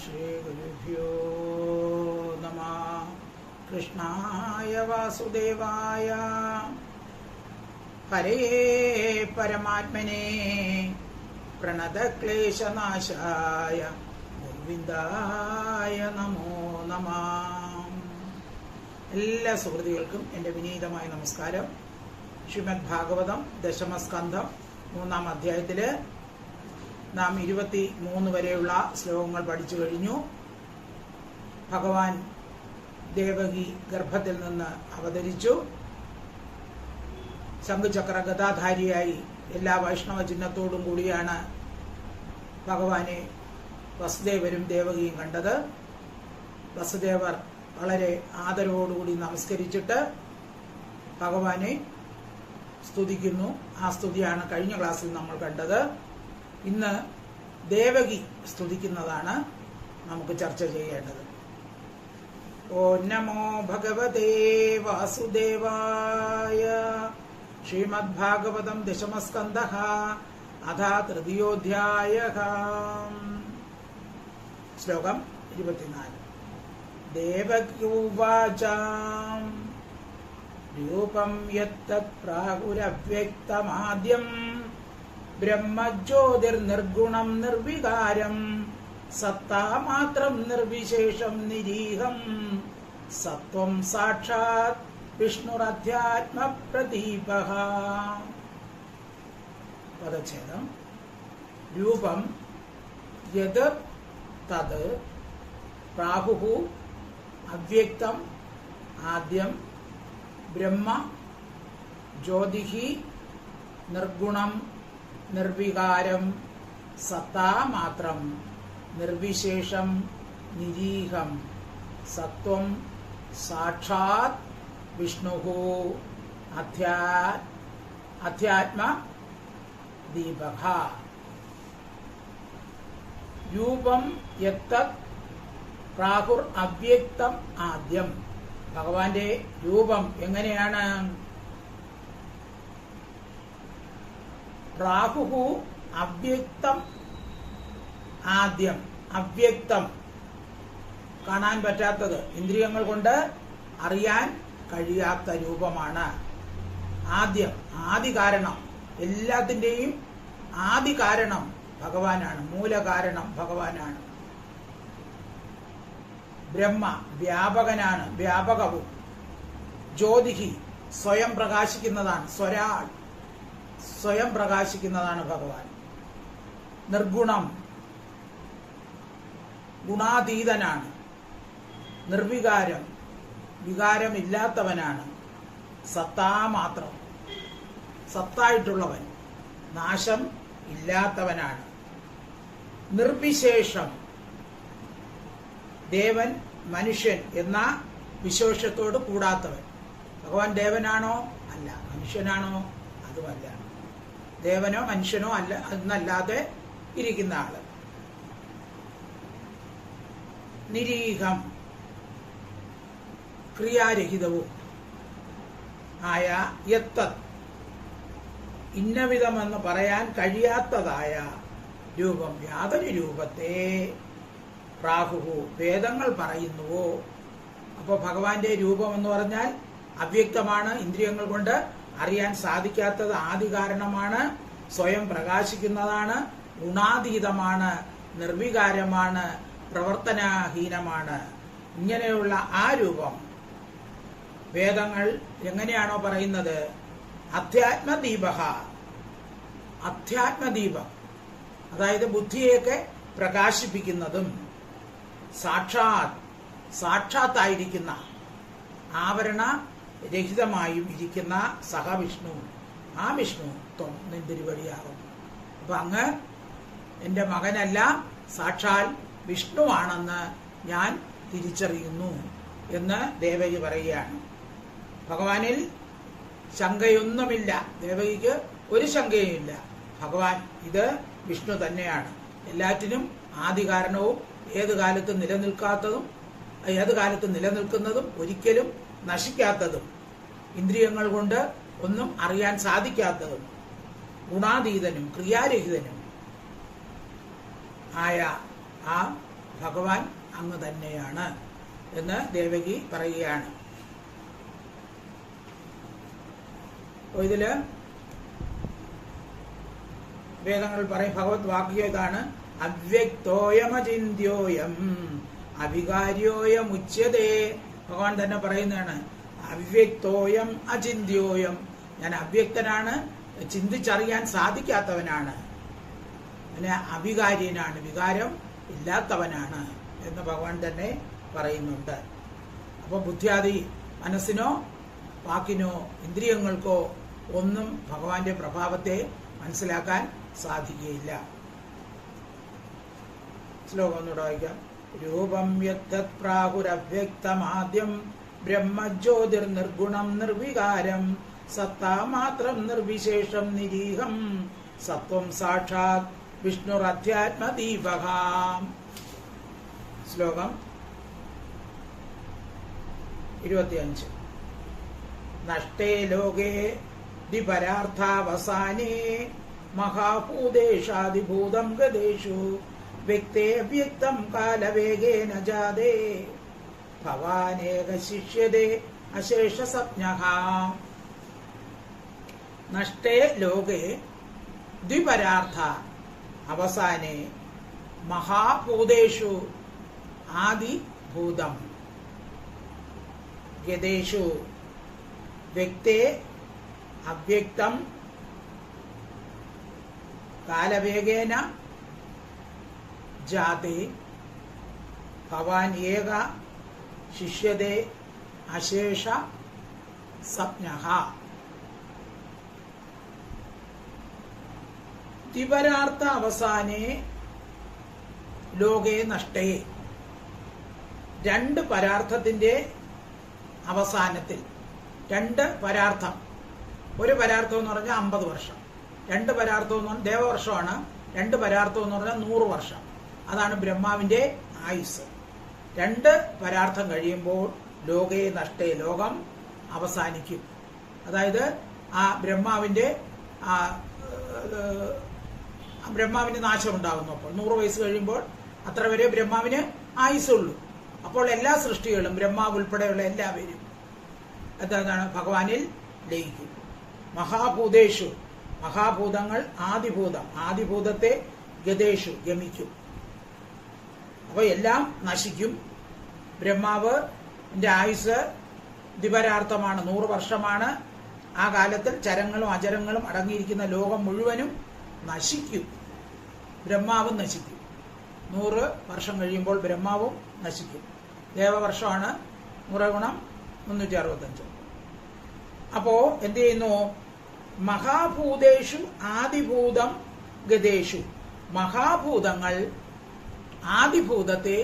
ശ്രീഗുരുഭ്യോ നമഃ. കൃഷ്ണായ വാസുദേവായ ഹരേ പരമാത്മനെ പ്രണതക്ലേശനാശായ ഗോവിന്ദായ നമോ നമഃ. എല്ലാ സുഹൃത്തുക്കൾക്കും എൻ്റെ വിനീതമായ നമസ്കാരം. ശ്രീമദ് ഭാഗവതം ദശമസ്കന്ധം 3-ാം അധ്യായത്തില് നാം 23 വരെയുള്ള ശ്ലോകങ്ങൾ പഠിച്ചു കഴിഞ്ഞു. ഭഗവാൻ ദേവകി ഗർഭത്തിൽ നിന്ന് അവതരിച്ചു. ശംഖുചക്ര ഗദാധാരിയായി എല്ലാ വൈഷ്ണവ ചിഹ്നത്തോടും കൂടിയാണ് ഭഗവാനെ വസുദേവരും ദേവകിയും കണ്ടത്. വസുദേവർ വളരെ ആദരവോടുകൂടി നമസ്കരിച്ചിട്ട് ഭഗവാനെ സ്തുതിക്കുന്നു. ആ സ്തുതിയാണ് കഴിഞ്ഞ ക്ലാസ്സിൽ നമ്മൾ കണ്ടത്. ഇന്ന് ദേവകി സ്തുതിക്കുന്നതാണ് നമുക്ക് ചർച്ച ചെയ്യേണ്ടത്. ഓ നമോ ഭഗവതേ വാസുദേവായ. ശ്രീമദ് ഭാഗവതം ദശമസ്കന്ധഃ അഥ തൃതീയോധ്യായഃ. ശ്ലോകം 24. ദേവകീവാച രൂപം യത്തത് പ്രാഗുരവ്യക്തമാദ്യം ബ്രഹ്മജ്യോതിർനിർഗുണം നിർവികാരം സത്താമാത്രം നിർവിശേഷം നിരീഹം സത്വം സാക്ഷാത് വിഷ്ണുരധ്യാത്മപ്രദീപഃ. പദച്ഛേദം. രൂപം യത് തത് പ്രാഹുഃ അവ്യക്തം ആദ്യം ബ്രഹ്മ ജ്യോതിഃ നിർഗുണം നിർവികാരം സത്താമാത്രം നിർവിശേഷം നിരീഹം സത്വം സാക്ഷാത് വിഷ്ണുഃ അധ്യാത്മദീപഃ. രൂപം യത്തത് പ്രാഹുർ അവ്യക്തം ആദ്യം. ഭഗവാന്റെ രൂപം എങ്ങനെയാണ്? പ്രാഹുഃ അവ്യക്തം ആദ്യം. അവ്യക്തം, കാണാൻ പറ്റാത്തത്, ഇന്ദ്രിയങ്ങൾ കൊണ്ട് അറിയാൻ കഴിയാത്ത രൂപമാണ്. ആദ്യം, ആദി കാരണം, എല്ലാത്തിൻ്റെയും ആദി കാരണം ഭഗവാനാണ്, മൂലകാരണം ഭഗവാനാണ്. ബ്രഹ്മ വ്യാപകനാണ്, വ്യാപകവും. ജ്യോതിഹി സ്വയം പ്രകാശിക്കുന്നതാണ്, സ്വരാൾ സ്വയം പ്രകാശിക്കുന്നതാണ് ഭഗവാൻ. നിർഗുണം ഗുണാതീതനാണ്. നിർവികാരം വികാരമില്ലാത്തവനാണ്. സത്താമാത്രം സത്തായിട്ടുള്ളവൻ, നാശം ഇല്ലാത്തവനാണ്. നിർവിശേഷം ദേവൻ മനുഷ്യൻ എന്ന വിശേഷത്തോട് കൂടാത്തവൻ. ഭഗവാൻ ദേവനാണോ? അല്ല. മനുഷ്യനാണോ? അതുമല്ല. ദേവനോ മനുഷ്യനോ അല്ല എന്നല്ലാതെ ഇരിക്കുന്ന ആള്. നിരീഹം ക്രിയാരഹിതവും ആയ യത്തത് ഇന്നവിധമെന്ന് പറയാൻ കഴിയാത്തതായ രൂപം, യാതൊരു രൂപത്തെ പ്രാഹുഃ വേദങ്ങൾ പറയുന്നുവോ. അപ്പോൾ ഭഗവാന്റെ രൂപം എന്ന് പറഞ്ഞാൽ അവ്യക്തമാണ്, ഇന്ദ്രിയങ്ങൾ കൊണ്ട് അറിയാൻ സാധിക്കാത്തത്, ആദി കാരണമാണ്, സ്വയം പ്രകാശിക്കുന്നതാണ്, ഗുണാതീതമാണ്, നിർവികാരമാണ്, പ്രവർത്തനാഹീനമാണ്. ഇങ്ങനെയുള്ള ആ രൂപം വേദങ്ങൾ എങ്ങനെയാണോ പറയുന്നത്? അധ്യാത്മദീപഃ. അധ്യാത്മദീപം, അതായത് ബുദ്ധിയൊക്കെ പ്രകാശിപ്പിക്കുന്നതും സാക്ഷാത്തായിരിക്കുന്ന ആവരണ രഹിതമായും ഇരിക്കുന്ന സഹവിഷ്ണു, ആ വിഷ്ണു ത്വം നിന്തിരുവടിയാകും. അപ്പൊ അങ്ങ് എൻ്റെ മകനല്ല, സാക്ഷാൽ വിഷ്ണുവാണെന്ന് ഞാൻ തിരിച്ചറിയുന്നു എന്ന് ദേവകി പറയുകയാണ്. ഭഗവാനിൽ ശങ്കയൊന്നുമില്ല, ദേവകിക്ക് ഒരു ശങ്കയുമില്ല. ഭഗവാൻ ഇത് വിഷ്ണു തന്നെയാണ്. എല്ലാറ്റിനും ആദി കാരണവും ഏത് കാലത്തും നിലനിൽക്കുന്നതും ഒരിക്കലും നശിക്കാത്തതും ഇന്ദ്രിയങ്ങൾ കൊണ്ട് ഒന്നും അറിയാൻ സാധിക്കാത്തതും ഗുണാതീതനും ക്രിയാരഹിതനും ആയ ആ ഭഗവാൻ അങ്ങ് തന്നെയാണ് എന്ന് ദേവകി പറയുകയാണ്. ഇതില് വേദങ്ങൾ പറയും, ഭഗവത് വാക്യം ഇതാണ്: അവ്യക്തോയമചിന്യോയം അവികാര്യോയം ഉച്യതേ. ഭഗവാൻ തന്നെ പറയുന്നതാണ്, അവ്യക്തോയം അചിന്യോയം, ഞാൻ അവ്യക്തനാണ്, ചിന്തിച്ചറിയാൻ സാധിക്കാത്തവനാണ്, പിന്നെ അവികാര്യനാണ്, വികാരം ഇല്ലാത്തവനാണ് എന്ന് ഭഗവാൻ തന്നെ പറയുന്നുണ്ട്. അപ്പോൾ ബുദ്ധിയാദി മനസ്സിനോ വാക്കിനോ ഇന്ദ്രിയങ്ങൾക്കോ ഒന്നും ഭഗവാന്റെ പ്രഭാവത്തെ മനസ്സിലാക്കാൻ സാധിക്കുകയില്ല. ശ്ലോകം ഒന്നുകൂടെ വായിക്കാം. രൂപം യത്തത് പ്രാഹുരവ്യക്തമാദ്യം ബ്രഹ്മജ്യോതിർനിർഗുണം നിർവികാരം സത്താമാത്രം നിർവിശേഷം നിരീഹം സത്വം സാക്ഷാത് വിഷ്ണുരധ്യാത്മദീപഃ. ശ്ലോകം 25. നഷ്ടേ ലോകേ ദ്വിപരാർത്ഥാവസാനേ മഹാഭൂതേഷാദിഭൂതം ഗതേഷു വ്യക്തേ വ്യക്തം കാലവേഗേന ജാതേ ഭവാനേക ശിഷ്യതേ അശേഷസജ്ഞഃ. നഷ്ടേ ലോകേ ദ്വിപരാർത്ഥ അവസാനേ മഹാഭൂതേഷു ആദിഭൂതം ഗതേഷു വ്യക്തേ അവ്യക്തം കാലവേഗേന ജാതേ ഭവാൻ ഏക ശിഷ്യതേ അശേഷ സജ്ഞഃ. ദ്വിപരാർത്ഥ അവസാനേ ലോകേ നഷ്ടേ. രണ്ട് പരാർത്ഥത്തിന്റെ അവസാനത്തിൽ, രണ്ട് പരാർത്ഥം, ഒരു പരാർത്ഥം എന്ന് പറഞ്ഞാൽ 50 വർഷം, രണ്ട് പരാർത്ഥം എന്ന് പറഞ്ഞാൽ ദേവവർഷമാണ്, രണ്ട് പരാർത്ഥം എന്ന് പറഞ്ഞാൽ 100 വർഷം. അതാണ് ബ്രഹ്മാവിന്റെ ആയുസ്. രണ്ട് പരാർത്ഥം കഴിയുമ്പോൾ ലോകേ നഷ്ടേ, ലോകം അവസാനിക്കും. അതായത് ആ ബ്രഹ്മാവിന്റെ നാശം ഉണ്ടാകുന്നു. അപ്പോൾ 100 വയസ്സ് കഴിയുമ്പോൾ അത്ര വരെ ബ്രഹ്മാവിന് ആയുസുള്ളൂ. അപ്പോൾ എല്ലാ സൃഷ്ടികളും ബ്രഹ്മാവ് ഉൾപ്പെടെയുള്ള എല്ലാവരും എന്താണ് ഭഗവാനിൽ ലയിക്കും. മഹാഭൂതേഷു, മഹാഭൂതങ്ങൾ ആദിഭൂതം, ആദിഭൂതത്തെ ഗതേഷു ഗമിക്കും. അപ്പോൾ എല്ലാം നശിക്കും. ബ്രഹ്മാവിന്റെ ആയുസ് ദ്വിപരാർത്ഥമാണ്, 100 വർഷമാണ്. ആ കാലത്തിൽ ചരങ്ങളും അചരങ്ങളും അടങ്ങിയിരിക്കുന്ന ലോകം മുഴുവനും നശിക്കും, ബ്രഹ്മാവും നശിക്കും. 100 വർഷം കഴിയുമ്പോൾ ബ്രഹ്മാവും നശിക്കും. ദേവവർഷമാണ് 100 ഗുണം 365. അപ്പോ എന്ത് ചെയ്യുന്നു? മഹാഭൂതേഷു ആദിഭൂതം ഗതേഷു, മഹാഭൂതങ്ങൾ ആദിഭൂതത്തെ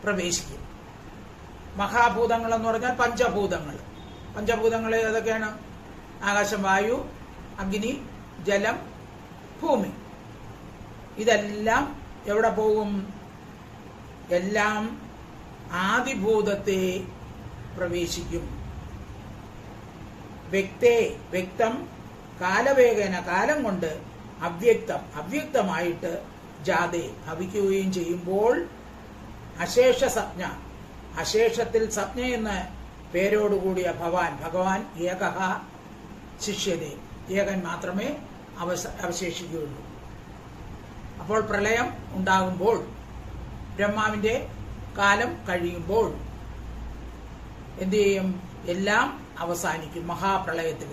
പ്രവേശിക്കും. മഹാഭൂതങ്ങൾ എന്ന് പറഞ്ഞാൽ പഞ്ചഭൂതങ്ങൾ. പഞ്ചഭൂതങ്ങൾ ഏതൊക്കെയാണ്? ആകാശം, വായു, അഗ്നി, ജലം, ഭൂമി. ഇതെല്ലാം എവിടെ പോകും? എല്ലാം ആദിഭൂതത്തെ പ്രവേശിക്കും. വ്യക്തേ, വ്യക്തം കാലവേഗേന, കാലം കൊണ്ട്, അവ്യക്തം, അവ്യക്തമായിട്ട് ജാതേ ഭവിക്കുകയും ചെയ്യുമ്പോൾ അശേഷ സജ്ഞ, അശേഷത്തിൽ സജ്ഞ എന്ന പേരോടുകൂടിയ ഭഗവാൻ ഏകഃ ശിഷ്യതേ, ഏകൻ മാത്രമേ അവശേഷിക്കുകയുള്ളൂ. അപ്പോൾ പ്രളയം ഉണ്ടാകുമ്പോൾ, ബ്രഹ്മാവിന്റെ കാലം കഴിയുമ്പോൾ എന്ത് ചെയ്യും? എല്ലാം അവസാനിക്കും മഹാപ്രളയത്തിൽ.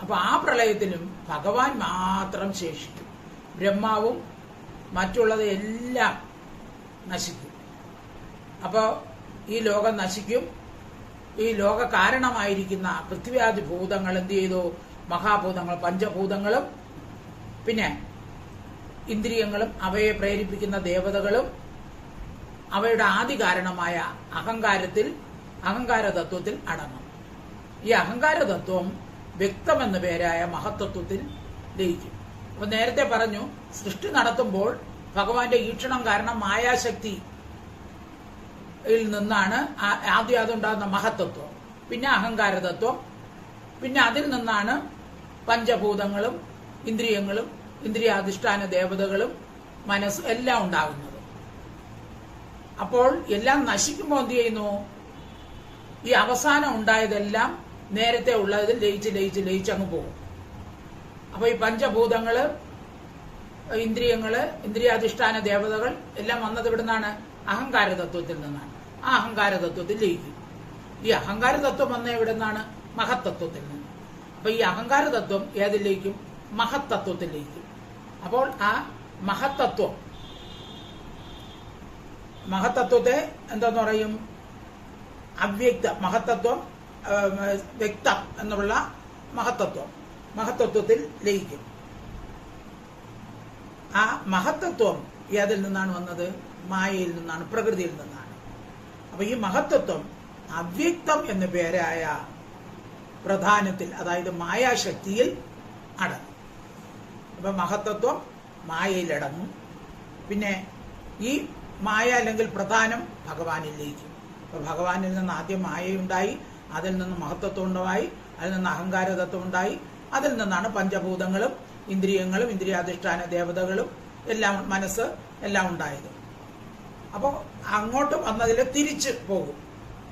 അപ്പൊ ആ പ്രളയത്തിലും ഭഗവാൻ മാത്രം ശേഷിക്കും. ബ്രഹ്മാവും മറ്റുള്ളത് എല്ലാം നശിക്കും. അപ്പോൾ ഈ ലോകം നശിക്കും. ഈ ലോക കാരണമായിരിക്കുന്ന പൃഥ്വിയാദി ഭൂതങ്ങൾ എന്ത് ചെയ്തു? മഹാഭൂതങ്ങൾ, പഞ്ചഭൂതങ്ങളും പിന്നെ ഇന്ദ്രിയങ്ങളും അവയെ പ്രേരിപ്പിക്കുന്ന ദേവതകളും അവയുടെ ആദി കാരണമായ അഹങ്കാരതത്വത്തിൽ അടങ്ങും. ഈ അഹങ്കാരതത്വം വ്യക്തമെന്ന പേരായ മഹത്തത്വത്തിൽ ലയിക്കും. അപ്പൊ നേരത്തെ പറഞ്ഞു, സൃഷ്ടി നടത്തുമ്പോൾ ഭഗവാന്റെ ഈക്ഷണം കാരണം മായാശക്തിയിൽ നിന്നാണ് ആദ്യം അതുണ്ടാകുന്ന മഹത്തത്വം, പിന്നെ അഹങ്കാരതത്വം, പിന്നെ അതിൽ നിന്നാണ് പഞ്ചഭൂതങ്ങളും ഇന്ദ്രിയങ്ങളും ഇന്ദ്രിയാധിഷ്ഠാന ദേവതകളും മനസ്സും എല്ലാം ഉണ്ടാകുന്നത്. അപ്പോൾ എല്ലാം നശിക്കുമ്പോൾ എന്ത് ചെയ്യുന്നു? ഈ അവസാനം ഉണ്ടായതെല്ലാം നേരത്തെ ഉള്ളതിൽ ലയിച്ച് അങ്ങ് പോകും. അപ്പൊ ഈ പഞ്ചഭൂതങ്ങള്, ഇന്ദ്രിയങ്ങള്, ഇന്ദ്രിയാധിഷ്ഠാന ദേവതകൾ എല്ലാം വന്നത് ഇവിടുന്നാണ്? അഹങ്കാര തത്വത്തിൽ നിന്നാണ്. ആ അഹങ്കാര തത്വത്തിൽ ലയിക്കും. ഈ അഹങ്കാര തത്വം വന്ന എവിടെ നിന്നാണ്? മഹത്തത്വത്തിൽ നിന്ന്. അപ്പൊ ഈ അഹങ്കാര തത്വം ഏതിലേക്കും? മഹത്തത്വത്തിലേക്കും. അപ്പോൾ ആ മഹത്തത്വത്തെ എന്താന്ന് പറയും? അവ്യക്ത മഹത്തത്വം, വ്യക്തം എന്നുള്ള മഹത്തത്വത്തിൽ ലയിക്കും. ആ മഹത്തത്വം ഏതിൽ നിന്നാണ് വന്നത്? മായയിൽ നിന്നാണ്, പ്രകൃതിയിൽ നിന്നാണ്. അപ്പൊ ഈ മഹത്തത്വം അവ്യക്തം എന്ന പേരായ പ്രധാനത്തിൽ, അതായത് മായാശക്തിയിൽ അടങ്ങും. അപ്പൊ മഹത്തത്വം മായയിലടങ്ങും. പിന്നെ ഈ മായ അല്ലെങ്കിൽ പ്രധാനം ഭഗവാനിലേക്കും. അപ്പൊ ഭഗവാനിൽ നിന്ന് ആദ്യം മായയുണ്ടായി, അതിൽ നിന്ന് മഹത്തത്വം ഉണ്ടായി, അതിൽ നിന്ന് അഹങ്കാരതത്വം ഉണ്ടായി, അതിൽ നിന്നാണ് പഞ്ചഭൂതങ്ങളും ഇന്ദ്രിയങ്ങളും ഇന്ദ്രിയാധിഷ്ഠാന ദേവതകളും എല്ലാം, മനസ്സ് എല്ലാം ഉണ്ടായത്. അപ്പോൾ അങ്ങോട്ട് വന്നതിൽ തിരിച്ച് പോകും.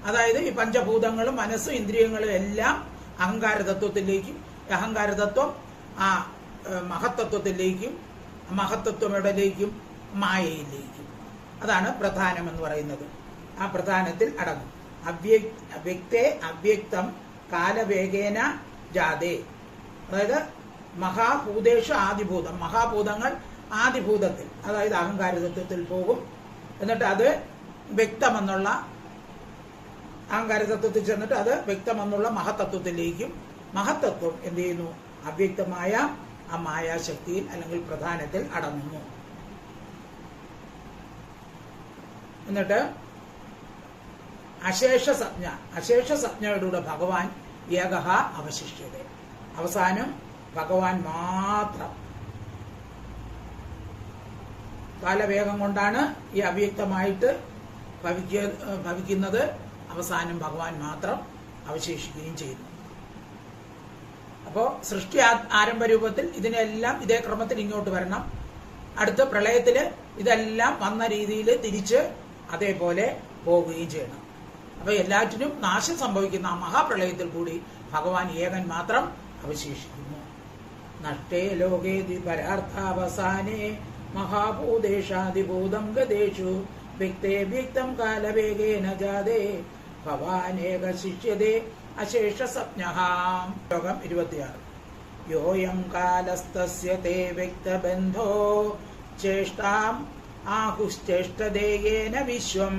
അതായത് ഈ പഞ്ചഭൂതങ്ങളും മനസ്സും ഇന്ദ്രിയങ്ങളും എല്ലാം അഹങ്കാരതത്വത്തിലേക്കും, അഹങ്കാരതത്വം ആ മഹത്തത്വത്തിലേക്കും, മഹത്തത്വം എവിടേക്കും? മായയിലേക്കും. അതാണ് പ്രധാനം എന്ന് പറയുന്നത്. ആ പ്രധാനത്തിൽ അടങ്ങും. വ്യക്തേ അവ്യക്തം കാലവേഗേന ജാതേ. അതായത് മഹാഭൂതേഷു ആദിഭൂതം. മഹാഭൂതങ്ങൾ ആദിഭൂതത്തിൽ, അതായത് അഹങ്കാരതത്വത്തിൽ പോകും. എന്നിട്ട് അത് വ്യക്തമെന്നുള്ള അഹങ്കാരതത്വത്തിൽ ചെന്നിട്ട് അത് വ്യക്തമെന്നുള്ള മഹത്തത്വത്തിലേക്കും. മഹത്തത്വം എന്ത് ചെയ്യുന്നു? അവ്യക്തമായ ആ മായാശക്തിയിൽ അല്ലെങ്കിൽ പ്രധാനത്തിൽ അടങ്ങുന്നു. എന്നിട്ട് അശേഷസജ്ഞയോടുകൂടെ ഭഗവാൻ ഏകഹ അവശിഷ്യത. അവസാനം ഭഗവാൻ മാത്രം. കാലവേഗം കൊണ്ടാണ് ഈ അവ്യക്തമായിട്ട് ഭവിക്കുന്നത്. അവസാനം ഭഗവാൻ മാത്രം അവശേഷിക്കുകയും ചെയ്യുന്നു. അപ്പോ സൃഷ്ടി ആരംഭ രൂപത്തിൽ ഇതിനെല്ലാം ഇതേ ക്രമത്തിൽ ഇങ്ങോട്ട് വരണം. അടുത്ത പ്രളയത്തില് ഇതെല്ലാം വന്ന രീതിയിൽ തിരിച്ച് അതേപോലെ പോവുകയും ചെയ്യണം. അപ്പൊ എല്ലാറ്റിനും നാശം സംഭവിക്കുന്ന ആ മഹാപ്രളയത്തിൽ കൂടി ഭഗവാൻ ഏകൻ മാത്രം അവശേഷിക്കുന്നു. നഷ്ടേ ലോകേ പരാർത്ഥാവസാനേ മഹാഭൂതേഷാദിഭൂതം ഗതേഷു വ്യക്തേ വ്യക്തം കാലവേഗേന ജാതേ ഭവാനേക ശിഷ്യതേ അശേഷസജ്ഞഃ. ശ്ലോകം 26. യോയം കാലസ്തസ്യ തേ വ്യക്തബന്ധോ ചേഷ്ടാം ആഹുശ്ചേഷ്ടദേയേന വിശ്വം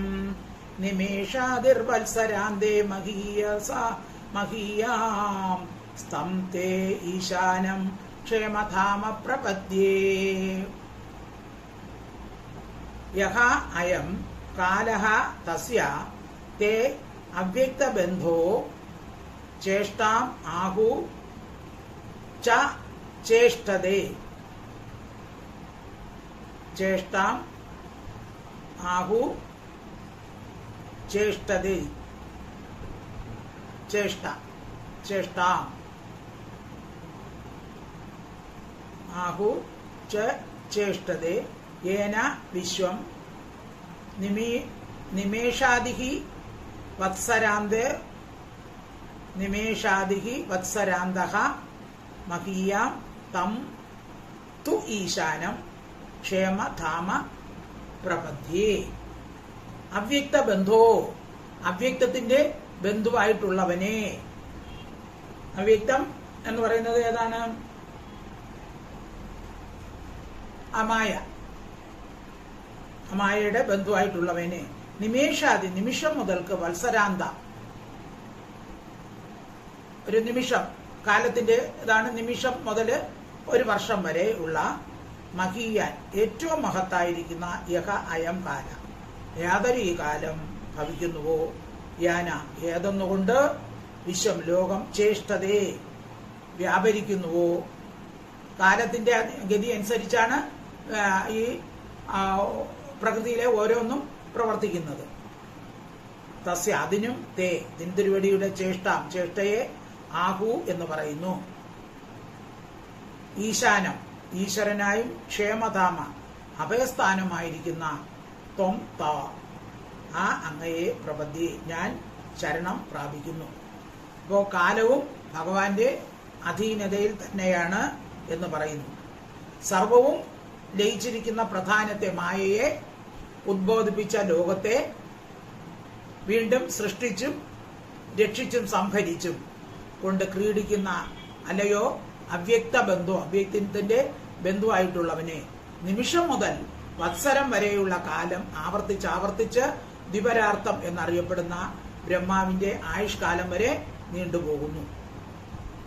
നിമേഷാദിർവത്സരാന്തേ മഹീയാം സ്തം തേ ഈശാനം ക്ഷേമധാമ പ്രപദ്യേ. യഹ അയം കാലഃ തസ്യ തേ അവ്യക്തബന്ധോ ചേഷ്ടാം ആഹു ച ചേഷ്ടതേ. ചേഷ്ടാം ആഹു ചേഷ്ടതേ. ചേഷ്ടാം ആഹു ച ചേഷ്ടതേ യേന വിശ്വം നിമേഷാദിഹി വത്സരാന്തഃ മഹീയാം തം തു ഈശാനം ക്ഷേമധാമ പ്രപദ്യേ. അവ്യക്ത ബന്ധോ, അവ്യക്തത്തിന്റെ ബന്ധുവായിട്ടുള്ളവനെ. അവ്യക്തം എന്ന് പറയുന്നത് ഏതാണ്? അമായ, അമായയുടെ ബന്ധുവായിട്ടുള്ളവനെ. നിമേഷാദി, നിമിഷം മുതൽക്ക് വത്സരാന്ത, ഒരു നിമിഷം കാലത്തിന്റെ ഇതാണ്. നിമിഷം മുതൽ ഒരു വർഷം വരെ ഉള്ള മഹീയാൻ, ഏറ്റവും മഹത്തായിരിക്കുന്ന യഹ അയം കാല, യാതൊരു ഈ കാലം ഭവിക്കുന്നുവോ, യാന ഏതൊന്നുകൊണ്ട്, വിശ്വം ലോകം, ചേഷ്ടതേ വ്യാപരിക്കുന്നുവോ. കാലത്തിന്റെ ഗതി അനുസരിച്ചാണ് ഈ പ്രകൃതിയിലെ ഓരോന്നും പ്രവർത്തിക്കുന്നത്. തസ്യ അതിനും തേ ദിന്തിരുവടിയുടെ ചേഷ്ടാം, ചേഷ്ടയെ ആഹു എന്ന് പറയുന്നു. ഈശാനം ഈശ്വരനായും ക്ഷേമധാമ അഭയസ്ഥാനമായിരിക്കുന്ന ത്വം താ, ആ അങ്ങയെ പ്രപദ്യേ, ഞാൻ ശരണം പ്രാപിക്കുന്നു. ഇപ്പോൾ കാലവും ഭഗവാന്റെ അധീനതയിൽ തന്നെയാണ് എന്ന് പറയുന്നു. സർവവും ലയിച്ചിരിക്കുന്ന പ്രധാനത്തെ, മായയെ ഉദ്ബോധിപ്പിച്ച ലോകത്തെ വീണ്ടും സൃഷ്ടിച്ചും രക്ഷിച്ചും സംഭരിച്ചും കൊണ്ട് ക്രീഡിക്കുന്ന, അല്ലയോ അവ്യക്ത ബന്ധു, അവ്യക്തത്തിന്റെ ബന്ധുവായിട്ടുള്ളവനെ, നിമിഷം മുതൽ വത്സരം വരെയുള്ള കാലം ആവർത്തിച്ച് ദ്വിപരാർത്ഥം എന്നറിയപ്പെടുന്ന ബ്രഹ്മാവിന്റെ ആയുഷ്കാലം വരെ നീണ്ടുപോകുന്നു.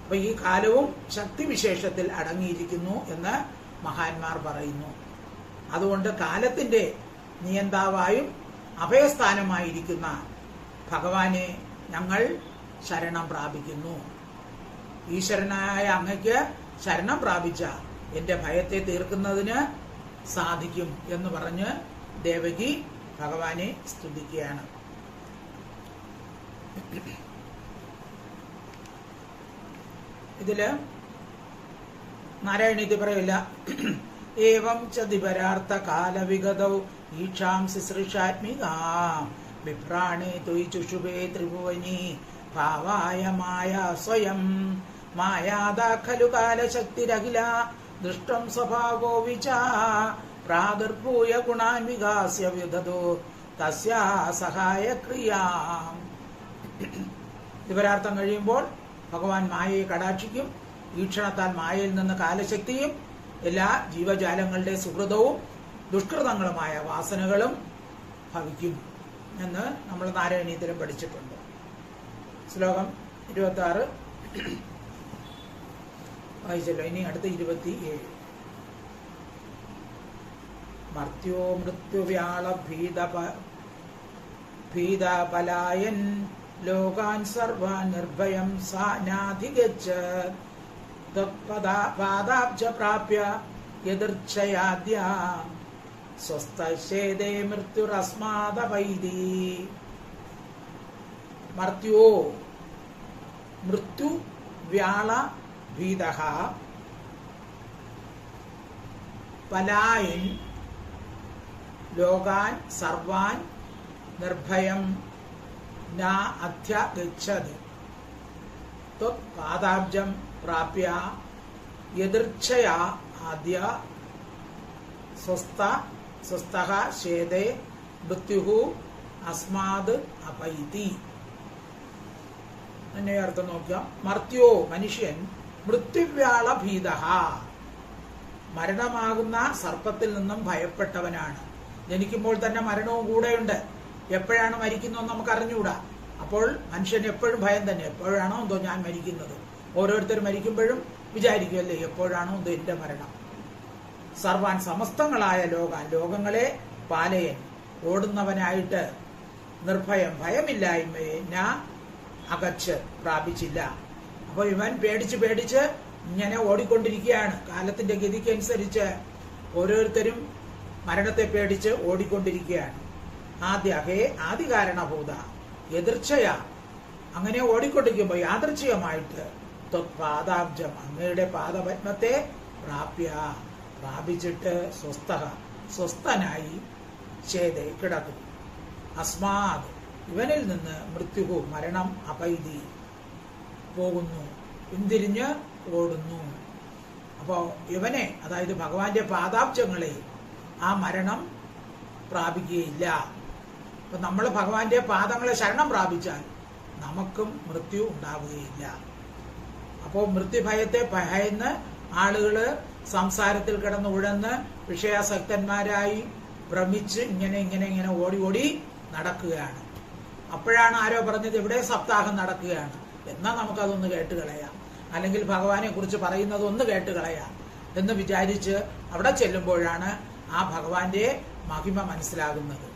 അപ്പൊ ഈ കാലവും ശക്തിവിശേഷത്തിൽ അടങ്ങിയിരിക്കുന്നു എന്ന് മഹാന്മാർ പറയുന്നു. അതുകൊണ്ട് കാലത്തിന്റെ നിയന്താവായും അഭയസ്ഥാനമായിരിക്കുന്ന ഭഗവാനെ ഞങ്ങൾ ശരണം പ്രാപിക്കുന്നു. ഈശ്വരനായ അങ്ങയ്ക്ക് ശരണം പ്രാപിച്ച എന്റെ ഭയത്തെ തീർക്കുന്നതിന് സാധിക്കും എന്ന് പറഞ്ഞ് ദേവകി ഭഗവാനെ സ്തുതിക്കുകയാണ്. ഇതില് നാരായണീതി പറയില്ല. ഏവം ചതിപരാർത്ഥ കാലവിഗതൗ ഈക്ഷാം ശുശ്രൂഷാത്മികാം വിഭ്രാണേ ത്വയി ചുഷുഭേ ത്രിഭുവനി ഭാവായ മായ സ്വയം മായാദാ ഖലു കാലശക്തിരഖില ദൃഷ്ടം സ്വഭാവോ വിചാ പ്രാദുർഭൂയ ഗുണാൻ വികാസ്യ വിദതോ തസ്യാ സഹായ ക്രിയാം. ദിവരാർത്ഥം കഴിയുമ്പോൾ ഭഗവാൻ മായയെ കടാക്ഷിക്കും. ഈക്ഷണത്താൽ മായയിൽ നിന്ന് കാലശക്തിയും എല്ലാ ജീവജാലങ്ങളുടെ സുഹൃതവും ദുഷ്കൃതങ്ങളുമായ വാസനകളും ഭവിക്കും എന്ന് നമ്മൾ നാരായണീയത്തിലും പഠിച്ചിട്ടുണ്ട്. ശ്ലോകം 26 വായിച്ചല്ലോ. ഇനി അടുത്ത 27. മർത്യോ മൃത്യുവ്യാള ഭീതപലായൻ ലോകാൻ സർവാൻ നിർഭയം സാനാധിഗച്ഛത് പാദാബ്ജ പ്രാപ്യ യദൃച്ഛയാദ്യ സ്വസ്ഥശേദേ മൃത്യുരസ്മാദപൈതി. മർത്യോ മൃത്യു വ്യാള ഭീതഃ പലായൻ ലോകാൻ സർവാൻ നിർഭയം ന അധ്യഗച്ഛത് പാദാബ്ജം പ്രാപ്യ യദൃച്ഛയാ ആദ്യ സ്വസ്ഥഃ ശേദേ മൃത്യുഃ അസ്മാദ് അപൈതി. എന്നെ അർത്ഥം നോക്കാം. മർത്യോ മനുഷ്യൻ മൃത്യുവ്യാള ഭീതഃ മരണമാകുന്ന സർപ്പത്തിൽ നിന്നും ഭയപ്പെട്ടവനാണ്. ജനിക്കുമ്പോൾ തന്നെ മരണവും കൂടെയുണ്ട്. എപ്പോഴാണ് മരിക്കുന്നതെന്ന് നമുക്ക് അറിഞ്ഞുകൂടാ. അപ്പോൾ മനുഷ്യന് എപ്പോഴും ഭയം തന്നെ. എപ്പോഴാണോ എന്തോ ഞാൻ മരിക്കുന്നത്. ഓരോരുത്തർ മരിക്കുമ്പോഴും വിചാരിക്കുമല്ലേ എപ്പോഴാണോ എന്തോ എന്റെ മരണം. സർവാൻ സമസ്തങ്ങളായ ലോകങ്ങളെ പാലയൻ ഓടുന്നവനായിട്ട് നിർഭയം ഭയമില്ലായ്മയെ ഞാ അകച്ച് പ്രാപിച്ചില്ല. അപ്പൊ ഇവൻ പേടിച്ച് ഇങ്ങനെ ഓടിക്കൊണ്ടിരിക്കുകയാണ്. കാലത്തിന്റെ ഗതിക്കനുസരിച്ച് ഓരോരുത്തരും മരണത്തെ പേടിച്ച് ഓടിക്കൊണ്ടിരിക്കുകയാണ്. ആദികാരണഭൂത എതിർച്ചയ അങ്ങനെ ഓടിക്കൊണ്ടിരിക്കുമ്പോൾ യാദൃച്ഛികമായിട്ട് പാദാബ്ജം അങ്ങയുടെ പാദപത്മത്തെ പ്രാപിച്ചിട്ട് സ്വസ്ഥനായി ചേതേ കിടക്കും. അസ്മാത് ഇവനിൽ നിന്ന് മൃത്യുഹു മരണം അപൈതി പോകുന്നു, പിന്തിരിഞ്ഞ് ഓടുന്നു. അപ്പോ ഇവനെ, അതായത് ഭഗവാന്റെ പാദാബ്ജങ്ങളെ ആ മരണം പ്രാപിക്കുകയില്ല. അപ്പൊ നമ്മൾ ഭഗവാന്റെ പാദങ്ങളെ ശരണം പ്രാപിച്ചാൽ നമുക്കും മൃത്യു ഉണ്ടാവുകയില്ല. അപ്പോൾ മൃത്യുഭയത്തെ ഭയന്ന് ആളുകള് സംസാരത്തിൽ കിടന്ന് ഉഴന്ന് വിഷയാസക്തന്മാരായി ഭ്രമിച്ച് ഇങ്ങനെ ഓടി നടക്കുകയാണ്. അപ്പോഴാണ് ആരോ പറഞ്ഞത് ഇവിടെ സപ്താഹം നടക്കുകയാണ്, എന്നാൽ നമുക്കതൊന്ന് കേട്ടുകളയാം, അല്ലെങ്കിൽ ഭഗവാനെ കുറിച്ച് പറയുന്നത് ഒന്ന് കേട്ടുകളയാം എന്ന് വിചാരിച്ച് അവിടെ ചെല്ലുമ്പോഴാണ് ആ ഭഗവാന്റെ മഹിമ മനസ്സിലാകുന്നത്.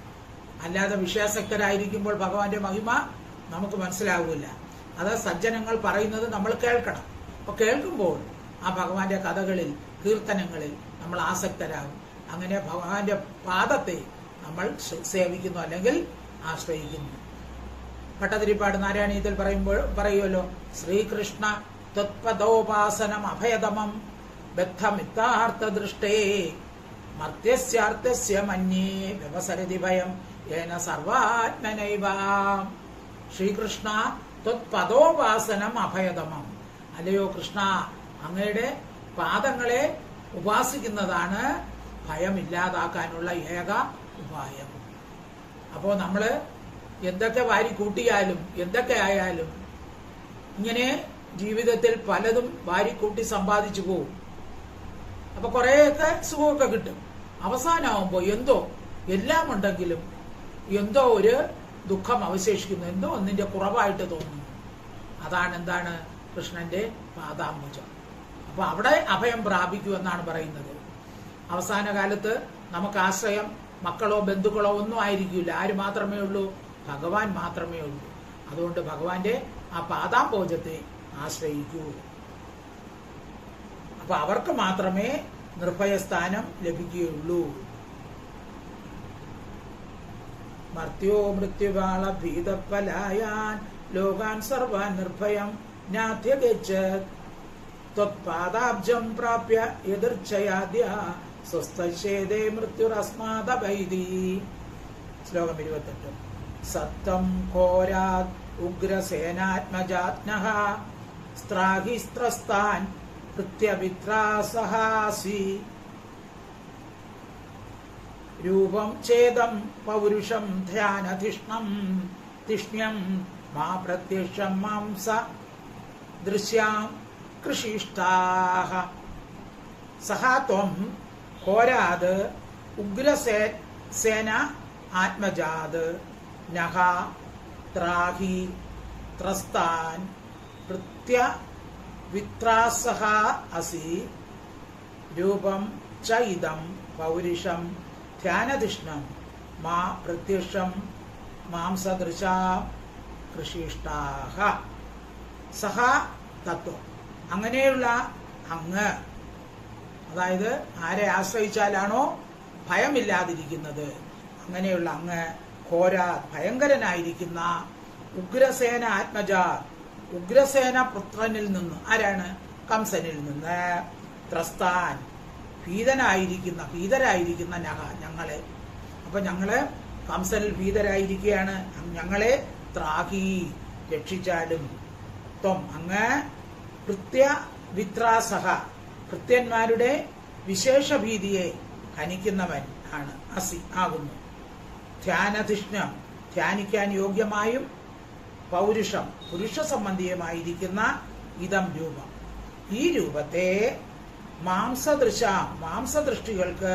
അല്ലാതെ വിഷയാസക്തരായിരിക്കുമ്പോൾ ഭഗവാന്റെ മഹിമ നമുക്ക് മനസ്സിലാവില്ല. അത് സജ്ജനങ്ങൾ പറയുന്നത് നമ്മൾ കേൾക്കണം. അപ്പൊ കേൾക്കുമ്പോൾ ആ ഭഗവാന്റെ കഥകളിൽ കീർത്തനങ്ങളിൽ നമ്മൾ ആസക്തരാകും. അങ്ങനെ ഭഗവാന്റെ പാദത്തെ നമ്മൾ സേവിക്കുന്നു അല്ലെങ്കിൽ ആശ്രയിക്കുന്നു. ഭട്ടതിരിപ്പാട് നാരായണീയത്തിൽ പറയുമല്ലോ, ശ്രീകൃഷ്ണ ത്വത്പദോപാസനം അഭയതമം ബദ്ധമിത്താർത്ഥദൃഷ്ടേ മർത്യസ്യാർത്ഥസ്യ മന്യേ വ്യവസരതി ഭയം ഏന സർവാത്മനൈവ. ശ്രീകൃഷ്ണ ത്വത്പദോപാസനം അഭയതമം. അല്ലയോ കൃഷ്ണ, അങ്ങയുടെ പാദങ്ങളെ ഉപാസിക്കുന്നതാണ് ഭയമില്ലാതാക്കാനുള്ള ഏക ഉപായം. അപ്പോ നമ്മള് എന്തൊക്കെ വാരി കൂട്ടിയാലും എന്തൊക്കെ ആയാലും ഇങ്ങനെ ജീവിതത്തിൽ പലതും വാരിക്കൂട്ടി സമ്പാദിച്ചു പോകും. അപ്പൊ കുറെയൊക്കെ സുഖമൊക്കെ കിട്ടും. അവസാനമാകുമ്പോ എന്തോ എല്ലാം ഉണ്ടെങ്കിലും എന്തോ ഒരു ദുഃഖം അവശേഷിക്കുന്നു, എന്തോ ഒന്നിന്റെ കുറവായിട്ട് തോന്നുന്നു. അതാണ് എന്താണ് കൃഷ്ണന്റെ പാദാംബുജം. അപ്പൊ അവിടെ അഭയം പ്രാപിക്കുമെന്നാണ് പറയുന്നത്. അവസാന കാലത്ത് നമുക്ക് ആശ്രയം മക്കളോ ബന്ധുക്കളോ ഒന്നും ആയിരിക്കില്ല. ആര് മാത്രമേ ഉള്ളൂ? ഭഗവാൻ മാത്രമേ ഉള്ളൂ. അതുകൊണ്ട് ഭഗവാന്റെ ആ പാദാംബോജത്തെ ആശ്രയിക്കൂ. അപ്പൊ അവർക്ക് മാത്രമേ നിർഭയസ്ഥാനം ലഭിക്കുകയുള്ളൂ. മർത്യോ മൃത്യുവാള ഭീതപ്പലായാൻ ലോകാൻ സർവാൻ നിർഭയം നാഥ്യഗച്ഛത് ത്വത്പാദാബ്ജം പ്രാപ്യ യദൃച്ഛയാദ്യ സ്വസ്ഥശേദേ മൃത്യുരസ്മാദഭൈതി. ശ്ലോകം 28. സത്തം ഘോരാത് ഉഗ്രസേനാത്മജാത്നഃ സ്ത്രാഹിസ്ത്രസ്താൻ കൃത്യവിത്രാസഹാസി രൂപം ഛേദം പൗരുഷം ധ്യാനധിഷ്ണം തിഷ്ണ്യം മാ പ്രത്യക്ഷം മാംസ ദൃശ്യാം കൃഷിഷ്ടാഃ. സഹാ ത്വം ഘോരാത് ഉഗ്രസേന ആത്മജാത് നഃ ത്രാഹി ത്രസ്താൻ കൃത്യ വിത്രാസഹ അസി രൂപം ച ഇദം പൗരുഷം ധ്യാനധിഷ്ണം മാ പ്രത്യക്ഷം മാംസദൃശാ കൃഷിഷ്ടാഃ. സഹ തത്വം. അങ്ങനെയുള്ള അങ്ങ്, അതായത് ആരെ ആശ്രയിച്ചാലാണോ ഭയമില്ലാതിരിക്കുന്നത്, അങ്ങനെയുള്ള അങ്ങ് ഘോര ഭയങ്കരനായിരിക്കുന്ന ഉഗ്രസേന ആത്മജ, ഉഗ്രസേന പുത്രനിൽ നിന്ന്, ആരാണ്? കംസനിൽ നിന്ന്, ത്രസ്താൻ ഭീതരായിരിക്കുന്ന ഞങ്ങളെ. അപ്പൊ ഞങ്ങള് കംസനിൽ ഭീതരായിരിക്കുകയാണ്. ഞങ്ങളെ ത്രാഹി രക്ഷിച്ചാലും ത്വം അങ്ങ് കൃത്യ വിത്രാസഹ കൃത്യന്മാരുടെ വിശേഷ ഭീതിയെ ഹനിക്കുന്നവൻ ആണ്, അസി ആകുന്നു. ധ്യാനധിഷ്ണം ധ്യാനിക്കാൻ യോഗ്യമായും പൗരുഷം പുരുഷ സംബന്ധിയുമായിരിക്കുന്ന ഇതം രൂപം, ഈ രൂപത്തെ മാംസദൃഷ്ടികൾക്ക്,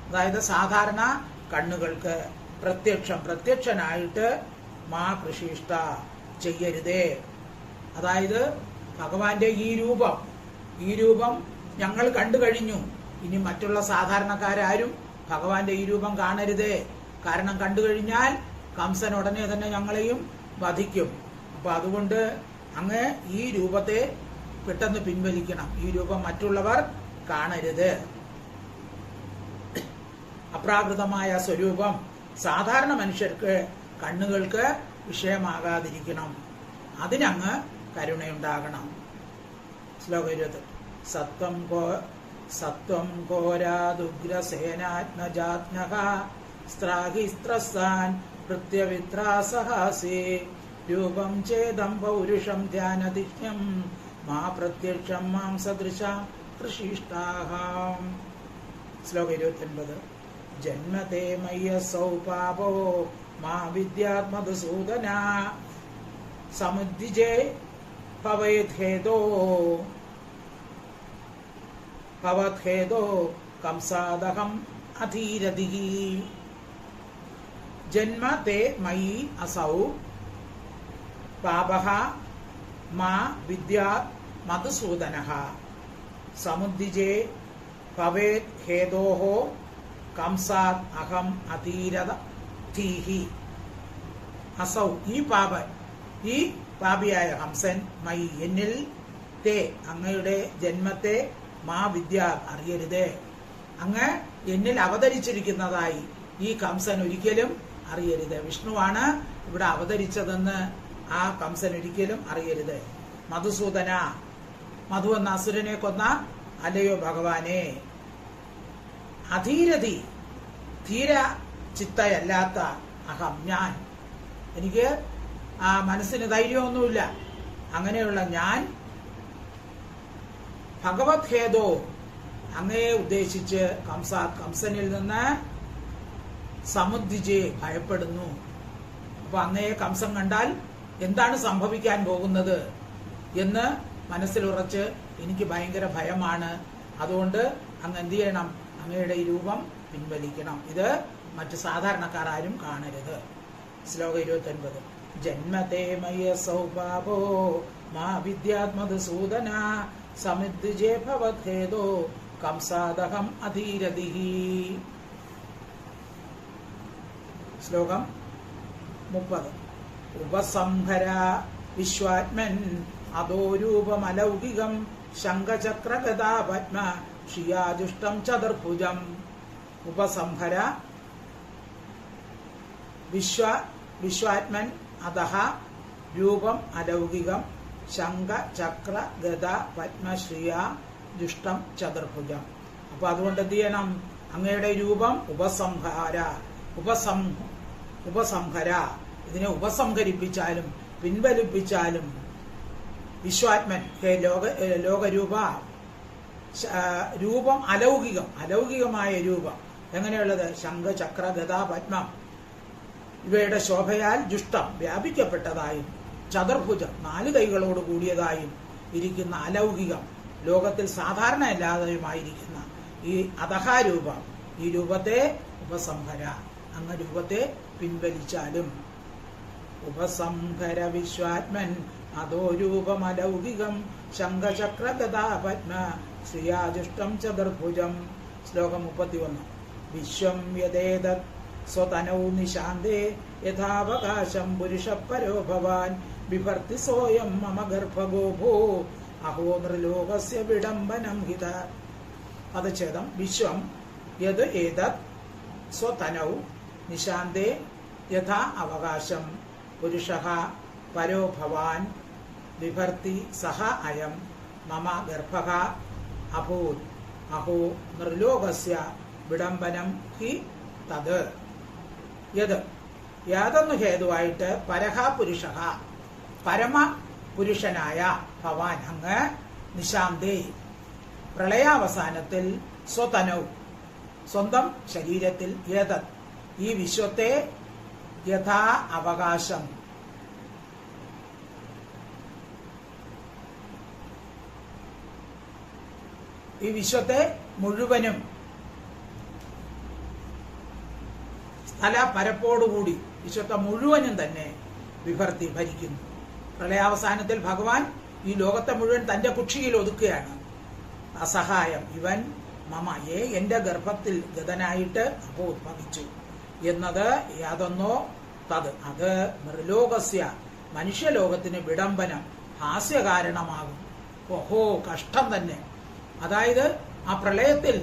അതായത് സാധാരണ കണ്ണുകൾക്ക് പ്രത്യക്ഷനായിട്ട് മാ കൃഷിഷ്ട ചെയ്യരുതേ. അതായത് ഭഗവാന്റെ ഈ രൂപം ഞങ്ങൾ കണ്ടു കഴിഞ്ഞു. ഇനി മറ്റുള്ള സാധാരണക്കാരും ഭഗവാന്റെ ഈ രൂപം കാണരുതേ. കാരണം കണ്ടു കഴിഞ്ഞാൽ കംസൻ ഉടനെ തന്നെ ഞങ്ങളെയും വധിക്കും. അപ്പൊ അതുകൊണ്ട് അങ്ങ് ഈ രൂപത്തെ പെട്ടെന്ന് പിൻവലിക്കണം. ഈ രൂപം മറ്റുള്ളവർ കാണരുത്. അപ്രാകൃതമായ സ്വരൂപം സാധാരണ മനുഷ്യർക്ക് കണ്ണുകൾക്ക് വിഷയമാകാതിരിക്കണം. അതിനങ്ങ് കരുണയുണ്ടാകണം. ശ്ലോകം 20. സത്വം ഘോരാദുഗ്രസേനാത്മജാത്നഃ സ്ത്രാഹിസ്ത്രസാൻ പ്രത്യവിത്രാസഹാസേ രൂപം ഛേദം പൗരുഷം ധ്യാനധിഷ്ഠ്യം മാ പ്രത്യക്ഷം മാംസദൃശാം കൃഷിഷ്ടാഃ. ശ്ലോകം 29. ജന്മതേ മയ്യസൗ പാപോ മാ വിദ്യാത് മധുസൂദന സമുദ്ധിജേ ഭവത്ഹേദോ കംസാദഹം അധീരതിഹി. ജന്മ തേ മയി അസൗ പാപഃ മാ വിദ്യാത് മധുസൂദനഃ സമുദ്ധിജേ ഭവേത് ഹേതോഃ കംസാത് അഹം അധീരതീഹി. അസൗ ഈ പാപിയായ ഹംസൻ മൈ എന്നിൽ തേ അങ്ങയുടെ ജന്മത്തെ മാ വിദ്യ അറിയരുതേ. അങ്ങ് എന്നിൽ അവതരിച്ചിരിക്കുന്നതായി ഈ കംസൻ ഒരിക്കലും അറിയരുത്. വിഷ്ണുവാണ് ഇവിടെ അവതരിച്ചതെന്ന് ആ കംസൻ ഒരിക്കലും അറിയരുത്. മധുസൂദന, മധു എന്ന അസുരനെ കൊന്ന അല്ലയോ ഭഗവാനെ, അധീരതി ധീര ചിത്തയല്ലാത്ത അഹം ഞാൻ, എനിക്ക് ആ മനസ്സിന് ധൈര്യമൊന്നുമില്ല, അങ്ങനെയുള്ള ഞാൻ ഭഗവത് ഹേതോ അങ്ങയെ ഉദ്ദേശിച്ച് കംസനിൽ നിന്ന് സമുദ്ധിജെ ഭയപ്പെടുന്നു. അപ്പൊ അങ്ങയെ കംസൻ കണ്ടാൽ എന്താണ് സംഭവിക്കാൻ പോകുന്നത് എന്ന് മനസ്സിലുറച്ച് എനിക്ക് ഭയങ്കര ഭയമാണ്. അതുകൊണ്ട് അങ്ങ് എന്ത് ചെയ്യണം, അങ്ങയുടെ ഈ രൂപം പിൻവലിക്കണം. ഇത് മറ്റു സാധാരണക്കാർ ആരും കാണരുത്. ശ്ലോകം 29. ജന്മതേ മയ സൗപാപോ മാ വിദ്യാത്മധുസൂദന സമിദ്ധിജേ ഭവത്ഹേതോ കംസാദഹം അധീരതിഹി. ശ്ലോകം 30. ഉപസംഹര വിശ്വാത്മൻ അധോരൂപമലൗകികം ശംഖചക്രഗദാ പദ്മ ഷിയാജുഷ്ടം ചതുർഭുജം. ഉപസംഹര വിശ്വാത്മൻ അധഃ രൂപം അലൗകികം ശംഖ ചക്ര ഗദ പത്മശ്രിയ ജുഷ്ടം ചതുർഭുജം. അപ്പൊ അതുകൊണ്ട് എന്ത് ചെയ്യണം, അങ്ങയുടെ രൂപം ഉപസംഹര ഇതിനെ ഉപസംഹരിപ്പിച്ചാലും പിൻവലിപ്പിച്ചാലും വിശ്വാത്മൻ ലോകരൂപ രൂപം അലൗകികമായ രൂപം എങ്ങനെയുള്ളത്, ശംഖ ചക്ര ഗദാ പത്മം ഇവയുടെ ശോഭയാൽ ജുഷ്ടം വ്യാപിക്കപ്പെട്ടതായും ചതുർഭുജം 4 കൈകളോട് കൂടിയതായും ഇരിക്കുന്ന അലൗകികം ലോകത്തിൽ സാധാരണ അല്ലാതെയുമായിരിക്കുന്ന ഈ അധഹാരൂപം, ഈ രൂപത്തെ ഉപസംഹര അങ്ങ് രൂപത്തെ പിൻവലിച്ചാലും. ഉപസംഹര വിശ്വാത്മൻ അധോ രൂപമലൗകികം ശംഖചക്ര ഗദാ പദ്മ ശ്രിയാജുഷ്ടം ചതുർഭുജം. ശ്ലോകം 31. വിശ്വം യദേതത് സ്വതനൗ നിശാന്തേ യഥാവകാശം പുരുഷ പരോ ഭവാൻ ബിഭർത്തി സോയം മമ ഗർഭഗോഭോ അഹോ നൃലോകസ്യ വിഡംബനം ഹിത. പദച്ഛേദം. വിശ്വം യത് ഏതത് സ്വതനൗ നിശാന്തേ യഥാ അവകാശം പുരുഷഃ പരോ ഭവാൻ ബിഭർത്തി സഹ അയം മമ ഗർഭഃ അഭൂത് അഹോ നൃലോകസ്യ വിഡംബനം ഹി തത്. യത് യാതൊന്നു ഹേതുവായിട്ട് പരഹ പുരുഷഃ പരമ പുരുഷനായ ഭവാൻ അങ്ങ് നിശാന്തേ പ്രളയാവസാനത്തിൽ സ്വതനൗ സ്വന്തം ശരീരത്തിൽ യതത് ഈ വിശ്വത്തെ യഥാ അവകാശം ഈ വിശ്വത്തെ മുഴുവനും സ്ഥല പരപ്പോടുകൂടി വിശ്വത്തെ മുഴുവനും തന്നെ വിഭർത്തി ഭരിക്കുന്നു. പ്രളയാവസാനത്തിൽ ഭഗവാൻ ഈ ലോകത്തെ മുഴുവൻ തന്റെ കുക്ഷിയിൽ ഒതുക്കുകയാണ്. അസഹായം ഇവൻ മമ എന്റെ ഗർഭത്തിൽ ഗതനായിട്ട് അഭോദ്ഭവിച്ചു എന്നത് യാതൊന്നോ തത് അത് നൃലോകസ്യ മനുഷ്യലോകത്തിന് വിഡംബനം ഹാസ്യകാരണമാകും. ഓഹോ കഷ്ടം തന്നെ. അതായത് ആ പ്രളയത്തിൽ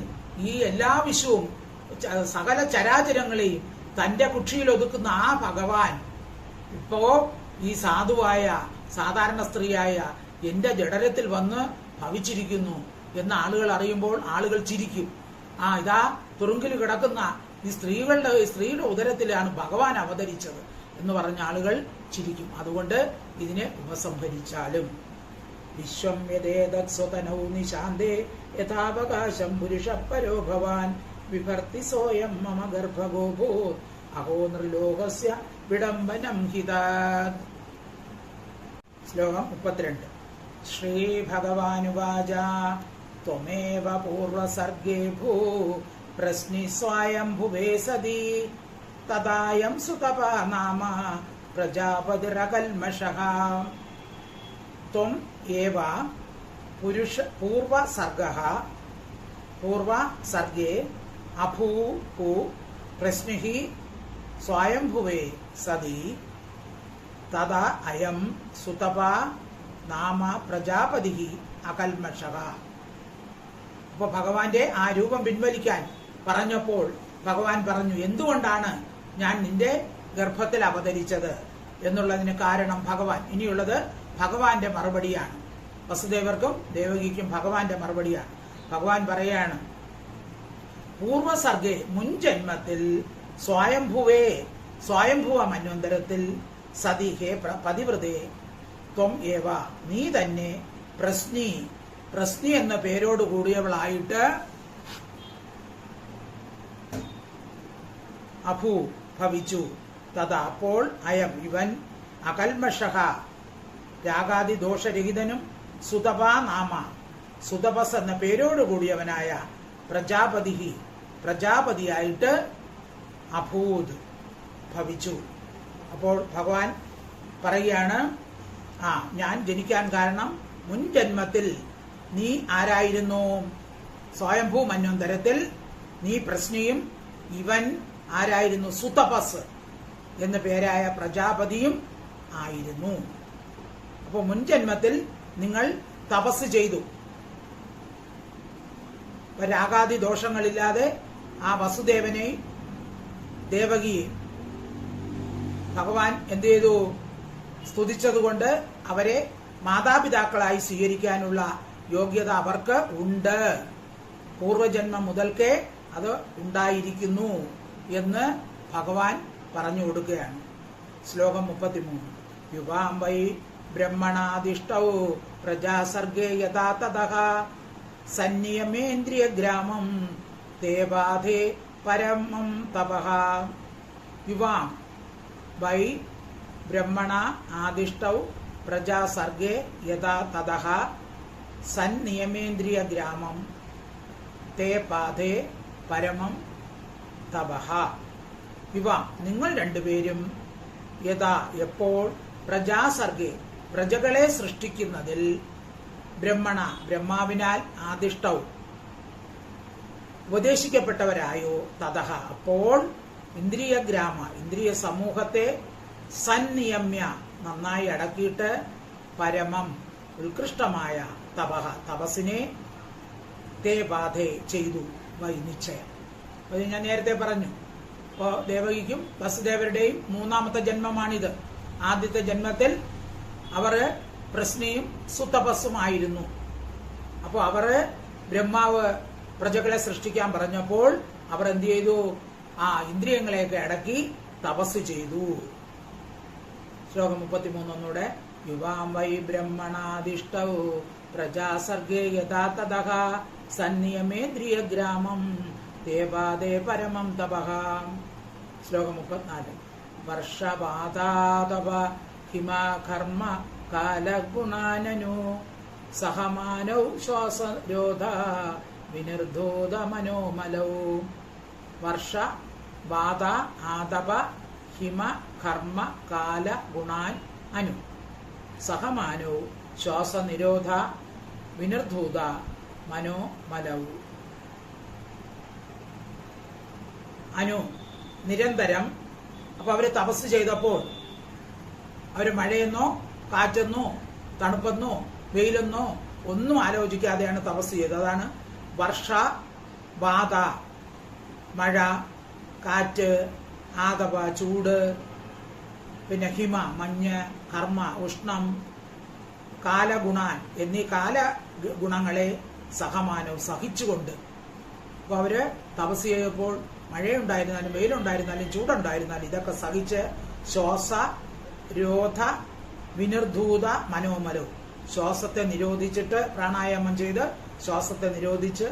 ഈ എല്ലാ വിശ്വവും സകല ചരാചരങ്ങളെയും തന്റെ കുക്ഷിയിൽ ഒതുക്കുന്ന ആ ഭഗവാൻ ഇപ്പോ ഈ സാധുവായ സാധാരണ സ്ത്രീയായ എന്റെ ജഡരത്തിൽ വന്ന് ഭവിച്ചിരിക്കുന്നു എന്ന് ആളുകൾ അറിയുമ്പോൾ ആളുകൾ ചിരിക്കും. ഇതാ തുറുങ്കിൽ കിടക്കുന്ന ഈ സ്ത്രീയുടെ ഉദരത്തിലാണ് ഭഗവാൻ അവതരിച്ചത് എന്ന് പറഞ്ഞ ആളുകൾ ചിരിക്കും. അതുകൊണ്ട് ഇതിനെ ഉപസംഹരിച്ചാലും. വിശ്വം യദേതത് സ്വതനൗ നിശാന്തേ യഥാവകാശം പുരുഷ പരോ ഭവാൻ വിഭർത്തി സോയം മമ ഗർഭഗോഭോ അഹോ നൃലോകസ്യ വിഡംബനം ഹിതാത്. ശ്ലോകം 32. ശ്രീ ഭഗവാനുവാച ത്വമേവ പൂർവസർഗേ ഭൂ പ്രശ്നി സ്വയംഭുവേ സതി തദായം സുതപാ നാമ പ്രജാപതിരകൽമഷഃ. ത്വം ഏവ പൂർവസർഗേ അഭൂ പ്രശ്നിഃ സ്വയംഭുവേ സതി തദാ അയം സുതപാ നാമ പ്രജാപതി അകൽമഷഃ. അപ്പൊ ഭഗവാന്റെ ആ രൂപം പിൻവലിക്കാൻ പറഞ്ഞപ്പോൾ ഭഗവാൻ പറഞ്ഞു, എന്തുകൊണ്ടാണ് ഞാൻ നിന്റെ ഗർഭത്തിൽ അവതരിച്ചത് എന്നുള്ളതിന് കാരണം ഭഗവാൻ. ഇനിയുള്ളത് ഭഗവാന്റെ മറുപടിയാണ്. വസുദേവർക്കും ദേവകിക്കും ഭഗവാന്റെ മറുപടിയാണ്. ഭഗവാൻ പറയാണ്, പൂർവസർഗേ മുൻജന്മത്തിൽ സ്വയംഭുവ മന്വന്തരത്തിൽ സതി ഹേ പതിവ്രതേ ത്വം ഏവ, നീ തന്നെ പ്രശ്നി എന്ന പേരോട് കൂടിയവളായിട്ട് അഭൂ ഭവിച്ചു. തഥാ അപ്പോൾ അയം ഇവൻ അകൽമഷഃ രാഗാദി ദോഷരഹിതനും സുതപസ് എന്ന പേരോട് കൂടിയവനായ പ്രജാപതിയായിട്ട് അഭൂത് ഭവിച്ചു. അപ്പോൾ ഭഗവാൻ പറയുകയാണ്, ഞാൻ ജനിക്കാൻ കാരണം മുൻ ജന്മത്തിൽ നീ ആരായിരുന്നു? സ്വയംഭൂ മന്വന്തരത്തിൽ നീ പ്രശ്നിയും ഇവൻ ആരായിരുന്നു? സുതപസ് എന്ന പേരായ പ്രജാപതിയും ആയിരുന്നു. അപ്പോൾ മുൻജന്മത്തിൽ നിങ്ങൾ തപസ് ചെയ്തു. രാഗാദി ദോഷങ്ങളില്ലാതെ ആ വസുദേവനെയും ദേവകിയെയും ഭഗവാൻ എന്ത് ചെയ്തു? സ്തുതിച്ചതുകൊണ്ട് അവരെ മാതാപിതാക്കളായി സ്വീകരിക്കാനുള്ള യോഗ്യത അവർക്ക് ഉണ്ട്. പൂർവജന്മം മുതൽക്കേ അത് ഉണ്ടായിരിക്കുന്നു എന്ന് ഭഗവാൻ പറഞ്ഞു കൊടുക്കുകയാണ്. ശ്ലോകം 33. യുവാം വൈ ബ്രഹ്മണാദിഷ്ടൗ പ്രജാസർഗേ യഥാ തതഃ സന്നിയമേന്ദ്രിയ ഗ്രാമം ദേവാധേ പരമം തപഃ. യുവാം വൈ ബ്രഹ്മണ ആദിഷ്ടൗ പ്രജാസർഗേ യഥാ തതഃ സന്നിയമേന്ദ്രിയ ഗ്രാമം തേ പാധേ പരമം തപഃ. യുവാം നിങ്ങൾ രണ്ടുപേരും യഥാ എപ്പോൾ പ്രജാസർഗേ പ്രജകളെ സൃഷ്ടിക്കുന്നതിൽ ബ്രഹ്മാവിനാൽ ആദിഷ്ടൗ ഉപദേശിക്കപ്പെട്ടവരായോ തതഃ അപ്പോൾ ഇന്ദ്രിയ സമൂഹത്തെ സന്നിയമ്യ നന്നായി അടക്കിയിട്ട് പരമം ഉത്കൃഷ്ടമായ തപസ്സിനെ തേ ബാധേ ചെയ്തു വൈ നിശ്ചയം. അത് ഞാൻ നേരത്തെ പറഞ്ഞു. അപ്പോൾ ദേവകിക്കും വസുദേവരുടെയും മൂന്നാമത്തെ ജന്മമാണിത്. ആദ്യത്തെ ജന്മത്തിൽ അവർ പ്രശ്നയും സുതപസ്സുമായിരുന്നു. അപ്പോൾ അവർ ബ്രഹ്മാവ് പ്രജകളെ സൃഷ്ടിക്കാൻ പറഞ്ഞപ്പോൾ അവർ എന്ത് ചെയ്തു? ഇന്ദ്രിയങ്ങളെയൊക്കെ അടക്കി തപസ് ചെയ്തു. ശ്ലോകം 33 ഒന്നൂടെ. യുവാം വൈ ബ്രഹ്മണാദിഷ്ടൗ പ്രജാസർഗേ യഥാ തതഃ സന്നിയമേന്ദ്രിയ ഗ്രാമം ദേവാദേ പരമം തപഃ. ശ്ലോകം 34. വർഷപാതാതപ ഹിമകർമ്മ കാലഗുണാനനു സഹമാനൗ ശ്വാസരോധ വിനിർധോത മനോമലൗ. വർഷ ബാധ ആതപ ഹിമ കർമ്മ കാല ഗുണാൻ അനു സഹമാനോ ശ്വാസനിരോധ വിനിർധൂത മനോമലൗ. അനു നിരന്തരം. അപ്പൊ അവര് തപസ് ചെയ്തപ്പോൾ അവര് മഴയെന്നോ കാറ്റെന്നോ തണുപ്പെന്നോ വെയിലെന്നോ ഒന്നും ആലോചിക്കാതെയാണ് തപസ് ചെയ്തത്. അതാണ് വർഷ ബാധ മഴ, കാറ്റ്, ആതപ ചൂട്, പിന്നെ ഹിമ മഞ്ഞ്, കർമ്മ ഉഷ്ണം, കാലഗുണാൻ എന്നീ കാലഗുണങ്ങളെ സഹമാനവും സഹിച്ചുകൊണ്ട്. അപ്പോൾ അവര് തപസ് ചെയ്തപ്പോൾ മഴയുണ്ടായിരുന്നാലും വെയിലുണ്ടായിരുന്നാലും ചൂടുണ്ടായിരുന്നാലും ഇതൊക്കെ സഹിച്ച് ശ്വാസ രോധ വിനിർധൂത മനോമലവും ശ്വാസത്തെ നിരോധിച്ചിട്ട് പ്രാണായാമം ചെയ്ത് ശ്വാസത്തെ നിരോധിച്ച്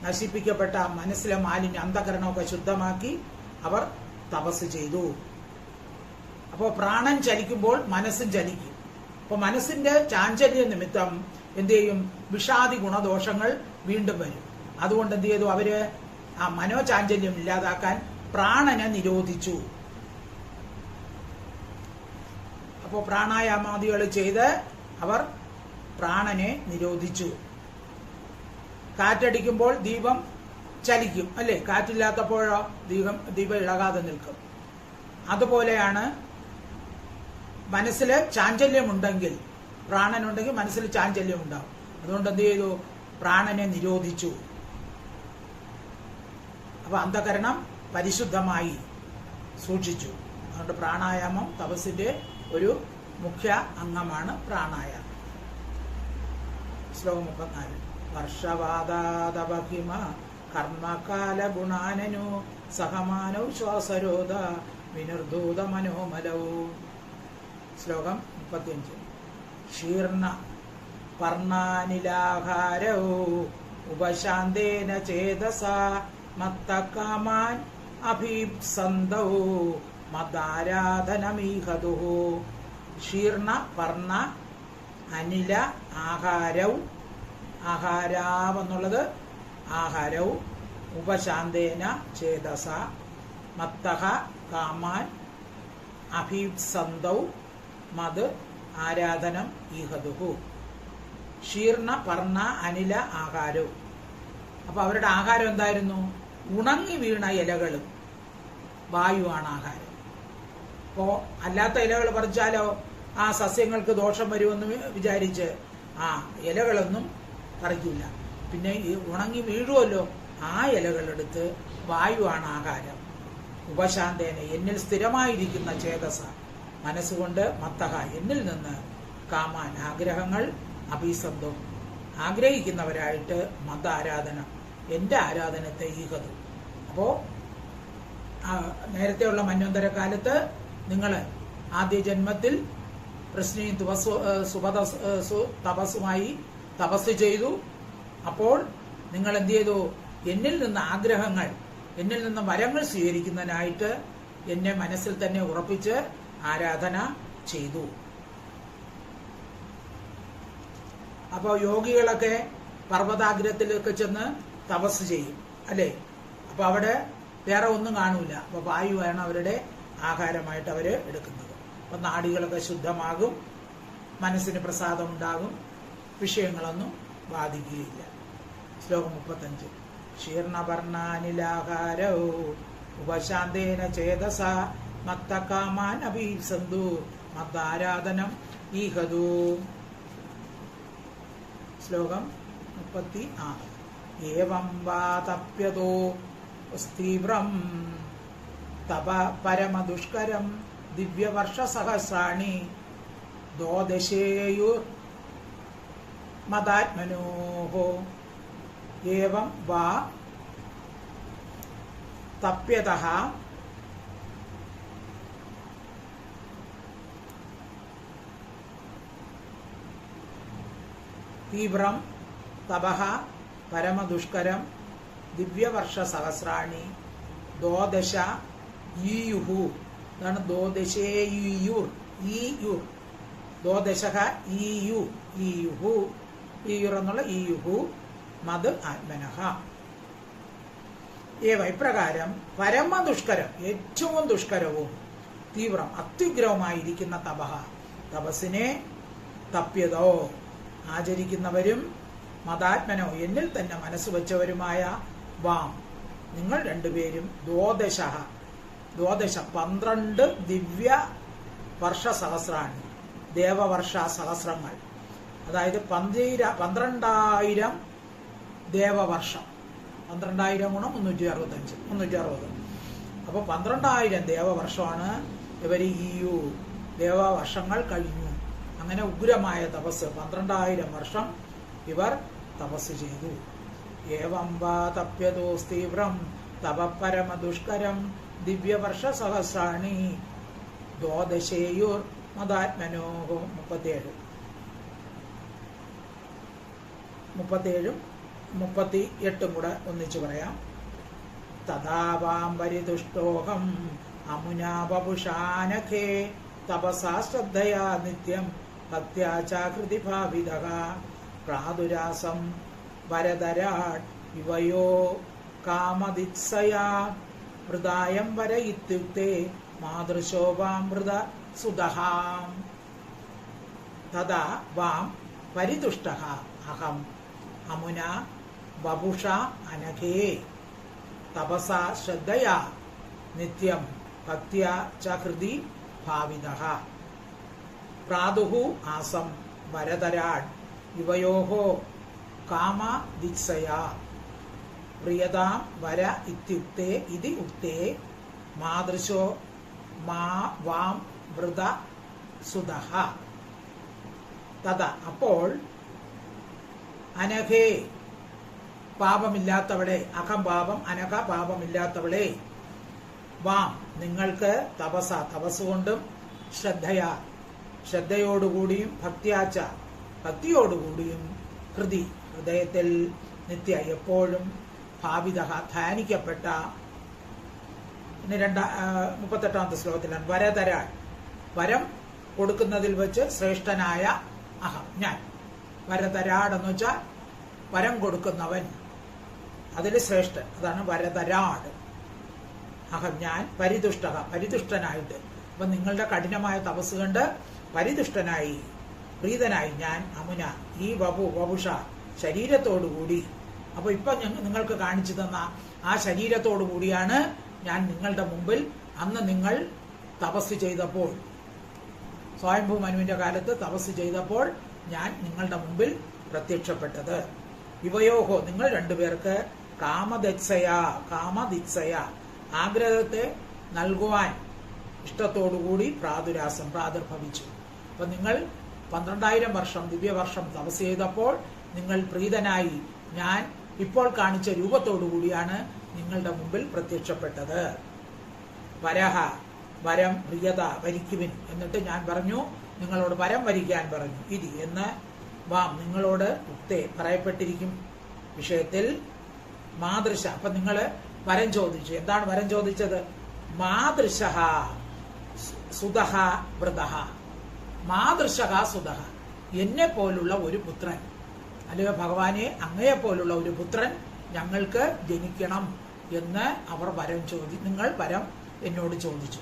നശിപ്പിക്കപ്പെട്ട മനസ്സിലെ മാലിന്യ അന്ധകരണമൊക്കെ ശുദ്ധമാക്കി അവർ തപസ് ചെയ്തു. അപ്പോൾ പ്രാണൻ ചലിക്കുമ്പോൾ മനസ്സും ചലിക്കും. അപ്പോൾ മനസ്സിന്റെ ചാഞ്ചല്യ നിമിത്തം എന്ത് ചെയ്യും? വിഷാദി ഗുണദോഷങ്ങൾ വീണ്ടും വരും. അതുകൊണ്ട് എന്ത് ചെയ്തു? അവര് ആ മനോചാഞ്ചല്യം ഇല്ലാതാക്കാൻ പ്രാണനെ നിരോധിച്ചു. അപ്പോൾ പ്രാണായാമാദികൾ ചെയ്ത് അവർ പ്രാണനെ നിരോധിച്ചു. കാറ്റടിക്കുമ്പോൾ ദീപം ചലിക്കും അല്ലേ? കാറ്റില്ലാത്തപ്പോഴോ ദീപം ഇളകാതെ നിൽക്കും. അതുപോലെയാണ് മനസ്സിൽ ചാഞ്ചല്യമുണ്ടെങ്കിൽ, പ്രാണനുണ്ടെങ്കിൽ മനസ്സിൽ ചാഞ്ചല്യം ഉണ്ടാവും. അതുകൊണ്ട് എന്ത് ചെയ്തു? പ്രാണനെ നിരോധിച്ചു. അപ്പൊ അന്ധകരണം പരിശുദ്ധമായി സൂക്ഷിച്ചു. അതുകൊണ്ട് പ്രാണായാമം തപസ്സിന്റെ ഒരു മുഖ്യ അംഗമാണ് പ്രാണായാമം. ശ്ലോകം 34. വർഷവാദാതപഹിമ കർമ്മകാല ഗുണാനനു സഹമാനൗ ശ്വാസരോധ വിനിർദൂത മനോമലൗ. ശ്ലോകം 35. ശീർണ പർണാനിലാഹാരൗ ഉപശാന്തേന ചേതസ മത്തകാമാൻ അഭീപ്സന്തൗ മദാരാധനമീഹതു. ശീർണ പർണ അനില ആഹാരൗ, ആഹാരാവെന്നുള്ളത് ആഹാരൗ, ഉപശാന്തേന ചേതസ മത്തഹ കാമാൻ അഭീപ്സന്തൗ മത് ആരാധനം ഈഹതുഹു. ശീർണ പർണ അനില ആഹാരൗ. അപ്പൊ അവരുടെ ആഹാരം എന്തായിരുന്നു? ഉണങ്ങി വീണ ഇലകളും വായുവാണ് ആഹാരം. അപ്പോ അല്ലാത്ത ഇലകൾ പറിച്ചാലോ ആ സസ്യങ്ങൾക്ക് ദോഷം വരുമെന്ന് വിചാരിച്ച് ആ ഇലകളൊന്നും പറിക്കില്ല. പിന്നെ ഈ ഉണങ്ങി വീഴുമല്ലോ, ആ ഇലകളെടുത്ത് വായുവാണ് ആഹാരം. ഉപശാന്തേന എന്നിൽ സ്ഥിരമായിരിക്കുന്ന ചേതസ മനസ്സുകൊണ്ട് മത്തഹ എന്നിൽ നിന്ന് കാമാൻ ആഗ്രഹങ്ങൾ അഭിസന്ധം ആഗ്രഹിക്കുന്നവരായിട്ട് മത ആരാധന എന്റെ ആരാധനത്തെ ഈഹതു. അപ്പോ നേരത്തെയുള്ള മന്വന്തര കാലത്ത് നിങ്ങൾ ആദ്യ ജന്മത്തിൽ പ്രശ്നയും തപസ്സുമായി തപസ് ചെയ്തു. അപ്പോൾ നിങ്ങൾ എന്ത് ചെയ്തു? എന്നിൽ നിന്ന് ആഗ്രഹങ്ങൾ, എന്നിൽ നിന്ന് വരങ്ങൾ സ്വീകരിക്കുന്നതിനായിട്ട് എന്നെ മനസ്സിൽ തന്നെ ഉറപ്പിച്ച് ആരാധന ചെയ്തു. അപ്പോൾ യോഗികളൊക്കെ പർവ്വതാഗ്രത്തിലൊക്കെ ചെന്ന് തപസ് ചെയ്യും അല്ലേ? അപ്പൊ അവിടെ വേറെ ഒന്നും കാണൂല. അപ്പൊ വായുവാണ് അവരുടെ ആഹാരമായിട്ട് അവര് എടുക്കുന്നത്. അപ്പൊ നാഡികളൊക്കെ ശുദ്ധമാകും, മനസ്സിന് പ്രസാദം ഉണ്ടാകും, വിഷയങ്ങളൊന്നും ബാധിക്കുകയില്ല. ശ്ലോകം 35. ശീർണപർണാനിലാഹാരൗ ഉപശാന്തേന ചേതസ മത്തകാമാൻ അഭീപ്സന്തു മദ്ദാരാധനം ഈഹതു. ശ്ലോകം 36. ഏവം വാ തപ്യതോ തീവ്രം തപ പരമദുഷ്കരം ദിവ്യവർഷസഹസ്രാണി ദ്വാദശേയുർ മദാത്മനോഃ. ഏവം വാ തപ്യതഃ തീവ്രം തപഃ പരമദുഷ്കരം ദിവ്യവർഷസഹസ്രാണി ദ്വാദശ ഈയുഹു. അതാണ് ദ്വാദശേയുർ. ഈയുർ ദ്വാദശഃ ഈയു ഈയുഹു. ഈയുർ എന്നുള്ള ഈയുഹു മത് ആത്മനഃ. ഏവ ഇപ്രകാരം പരമദുഷ്കരം ഏറ്റവും ദുഷ്കരവും തീവ്രം അത്യുഗ്രവുമായിരിക്കുന്ന തപഃ തപസ്സിനെ തപ്യതോ ആചരിക്കുന്നവരും മതാത്മനോ എന്നിൽ തന്നെ മനസ്സ് വെച്ചവരുമായ വാം നിങ്ങൾ രണ്ടുപേരും ദ്വാദശ 12 ദിവ്യ വർഷ സഹസ്രാണി ദേവവർഷ സഹസ്രങ്ങൾ, അതായത് 12,000 ദേവവർഷം. 12,000 ഗുണം 360. അപ്പൊ 12,000 ദേവവർഷമാണ് ഇവർ ഈയു ദേവവർഷങ്ങൾ കഴിഞ്ഞു. അങ്ങനെ ഉഗ്രമായ തപസ് 12,000 വർഷം ഇവർ തപസ് ചെയ്തു. ഏവം വാ തപ്യതോസ് തീവ്രം തപ പരമദുഷ്കരം ദിവ്യവർഷ സഹസ്രാണി ദ്വാദശേയുർ മദാത്മനോഃ. 37 38 കൂടെ ഒന്നിച്ചു പറയാം. തഥാവാം പരിതുഷ്ടോഹം അമുനാ വപുഷാനഖേ തപസാ ശ്രദ്ധയാ നിത്യം ഭക്ത്യാ ചാകൃതി ഭാവിതഃ പ്രാദുരാസം വരദരാട് ഇവയോ കാമദിത്സയാ മൃദായം വര ഇത്യുക്തേ മാതൃശോഭാമൃത സുതഹാം. തഥാ വാം പരിതുഷ്ടഃ അഹം അമുനാ വപുഷ അനഘേ തപസാ ശ്രദ്ധയാ നിത്യം ഭക്ത്യാ ച ഹൃദി ഭാവിതഃ പ്രാദുഃ ആസം വരദരാട് ഇവയോഃ കാമദിത്സയാ പ്രിയതാം വര ഇത്യുക്തേ ഇതി ഉക്തേ മാതൃശോ മാ വാം വൃത സുതഃ. തഥ അപ്പോൾ അനഘേ പാപമില്ലാത്തവളെ, അഹം പാപം അനഘ പാപമില്ലാത്തവളെ, വാം നിങ്ങൾക്ക് തപസ് കൊണ്ടും ശ്രദ്ധയോടുകൂടിയും ഭക്തിയാച്ച ഭക്തിയോടുകൂടിയും ഹൃദയത്തിൽ നിത്യ എപ്പോഴും ഭാവിത ധ്യാനിക്കപ്പെട്ട 38ാമത്തെ ശ്ലോകത്തിലാണ് വരതരാൾ, വരം കൊടുക്കുന്നതിൽ വെച്ച് ശ്രേഷ്ഠനായ അഹം ഞാൻ. വരതരാട് എന്ന് വെച്ചാൽ വരം കൊടുക്കുന്നവൻ, അതിൽ ശ്രേഷ്ഠൻ, അതാണ് വരതരാട്. അഹം ഞാൻ പരിതുഷ്ടനായിട്ട്. അപ്പൊ നിങ്ങളുടെ കഠിനമായ തപസ് കണ്ട് പരിതുഷ്ടനായി പ്രീതനായി ഞാൻ അമുന ഈ വപുഷ ശരീരത്തോടുകൂടി. അപ്പൊ ഇപ്പൊ നിങ്ങൾക്ക് കാണിച്ചു തന്ന ആ ശരീരത്തോടു കൂടിയാണ് ഞാൻ നിങ്ങളുടെ മുമ്പിൽ അന്ന് നിങ്ങൾ തപസ് ചെയ്തപ്പോൾ, സ്വയംഭൂ മനുവിന്റെ കാലത്ത് തപസ് ചെയ്തപ്പോൾ ഞാൻ നിങ്ങളുടെ മുമ്പിൽ പ്രത്യക്ഷപ്പെട്ടത്. ഇവയോഹോ നിങ്ങൾ രണ്ടുപേർക്ക് കാമദിത്സയ ആഗ്രഹത്തെ നൽകുവാൻ ഇഷ്ടത്തോടുകൂടി പ്രാദുർഭവിച്ചു. അപ്പൊ നിങ്ങൾ 12,000 വർഷം ദിവ്യവർഷം തപസ് ചെയ്തപ്പോൾ നിങ്ങൾ പ്രീതനായി ഞാൻ ഇപ്പോൾ കാണിച്ച രൂപത്തോടുകൂടിയാണ് നിങ്ങളുടെ മുമ്പിൽ പ്രത്യക്ഷപ്പെട്ടത്. വരം പ്രിയത വരിക്കുവിൻ. എന്നിട്ട് ഞാൻ പറഞ്ഞു നിങ്ങളോട് വരം വരിക്കാൻ പറഞ്ഞു. ഇത് എന്ന് വാം നിങ്ങളോട് പറയപ്പെട്ടിരിക്കും വിഷയത്തിൽ മാതൃശ. അപ്പൊ നിങ്ങൾ വരം ചോദിച്ചു. എന്താണ് വരം ചോദിച്ചത്? മാതൃശ സുതഹ വൃതഹ. മാതൃശക സുതഹ, എന്നെ പോലുള്ള ഒരു പുത്രൻ, അല്ലയോ ഭഗവാനെ അങ്ങയെ പോലുള്ള ഒരു പുത്രൻ ഞങ്ങൾക്ക് ജനിക്കണം എന്ന് അവർ നിങ്ങൾ വരം എന്നോട് ചോദിച്ചു.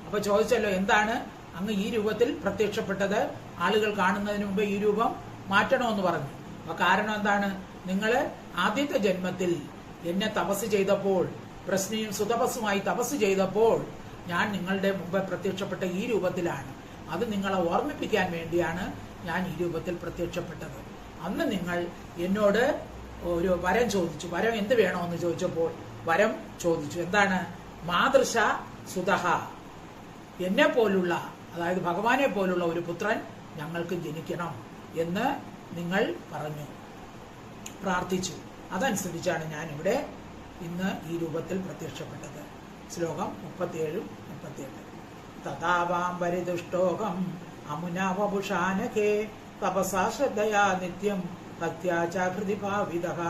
അപ്പൊ ചോദിച്ചല്ലോ എന്താണ് അങ്ങ് ഈ രൂപത്തിൽ പ്രത്യക്ഷപ്പെട്ടത്, ആളുകൾ കാണുന്നതിന് മുമ്പ് ഈ രൂപം മാറ്റണമെന്ന് പറഞ്ഞു. അപ്പൊ കാരണം എന്താണ്? നിങ്ങൾ ആദ്യത്തെ ജന്മത്തിൽ എന്നെ തപസ് ചെയ്തപ്പോൾ, പ്രശ്നയും സുതപസ്സുമായി തപസ് ചെയ്തപ്പോൾ ഞാൻ നിങ്ങളുടെ മുമ്പ് പ്രത്യക്ഷപ്പെട്ട ഈ രൂപത്തിലാണ്. അത് നിങ്ങളെ ഓർമ്മിപ്പിക്കാൻ വേണ്ടിയാണ് ഞാൻ ഈ രൂപത്തിൽ പ്രത്യക്ഷപ്പെട്ടത്. അന്ന് നിങ്ങൾ എന്നോട് ഒരു വരം ചോദിച്ചു. വരം എന്ത് വേണമെന്ന് ചോദിച്ചപ്പോൾ വരം ചോദിച്ചു. എന്താണ്? മാതൃശ സുതഹ, എന്നെ പോലുള്ള, അതായത് ഭഗവാനെ പോലുള്ള ഒരു പുത്രൻ ഞങ്ങൾക്ക് ജനിക്കണം എന്ന് നിങ്ങൾ പറഞ്ഞു, പ്രാർത്ഥിച്ചു. അതനുസരിച്ചാണ് ഞാൻ ഇവിടെ ഇന്ന് ഈ രൂപത്തിൽ പ്രത്യക്ഷപ്പെട്ടത്. ശ്ലോകം 37-38. തഥാവാം പരിതുഷ്ടോകം അമുനാവപുഷാനഖേ തപസാ ശ്രദ്ധയാ നിത്യം ഭക്ത്യാ ചാകൃതി ഭാവിതഃ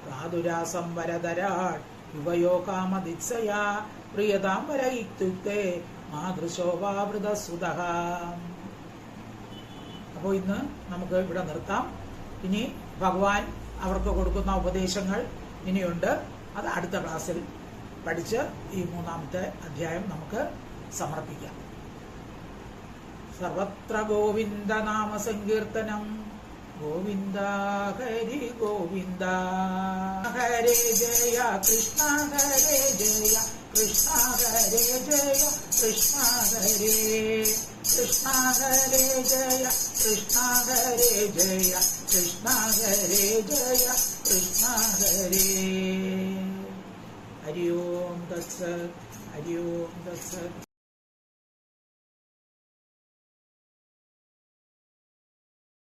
പ്രാദുരാസം വരദരാൾ യുവയോ കാമദിത്സയാ പ്രിയതാം വര ഇത്യുക്തേ മാതൃശോഭാവൃതസുതഃ. അപ്പോൾ ഇന്ന് നമുക്ക് ഇവിടെ നിർത്താം. ഇനി ഭഗവാൻ അവർക്ക് കൊടുക്കുന്ന ഉപദേശങ്ങൾ ഇനിയുണ്ട്. അത് അടുത്ത ക്ലാസ്സിൽ പഠിച്ച് ഈ 3ാമത്തെ അധ്യായം നമുക്ക് സമർപ്പിക്കാം. സർവത്ര ഗോവിന്ദ നാമ സങ്കീർത്തനം. ഗോവിന്ദ ഹരി ഗോവിന്ദ. ഹരേ ജയ കൃഷ്ണ ഹരേ ജയ കൃഷ്ണ ഹരേ ജയ കൃഷ്ണ ഹരേ കൃഷ്ണ ഹരേ ജയ കൃഷ്ണ ഹരേ ജയ കൃഷ്ണ ഹരേ ജയ കൃഷ്ണ ഹരേ. ഹരി ഓം തത്സത്. ഹരി ഓം തത്സത്.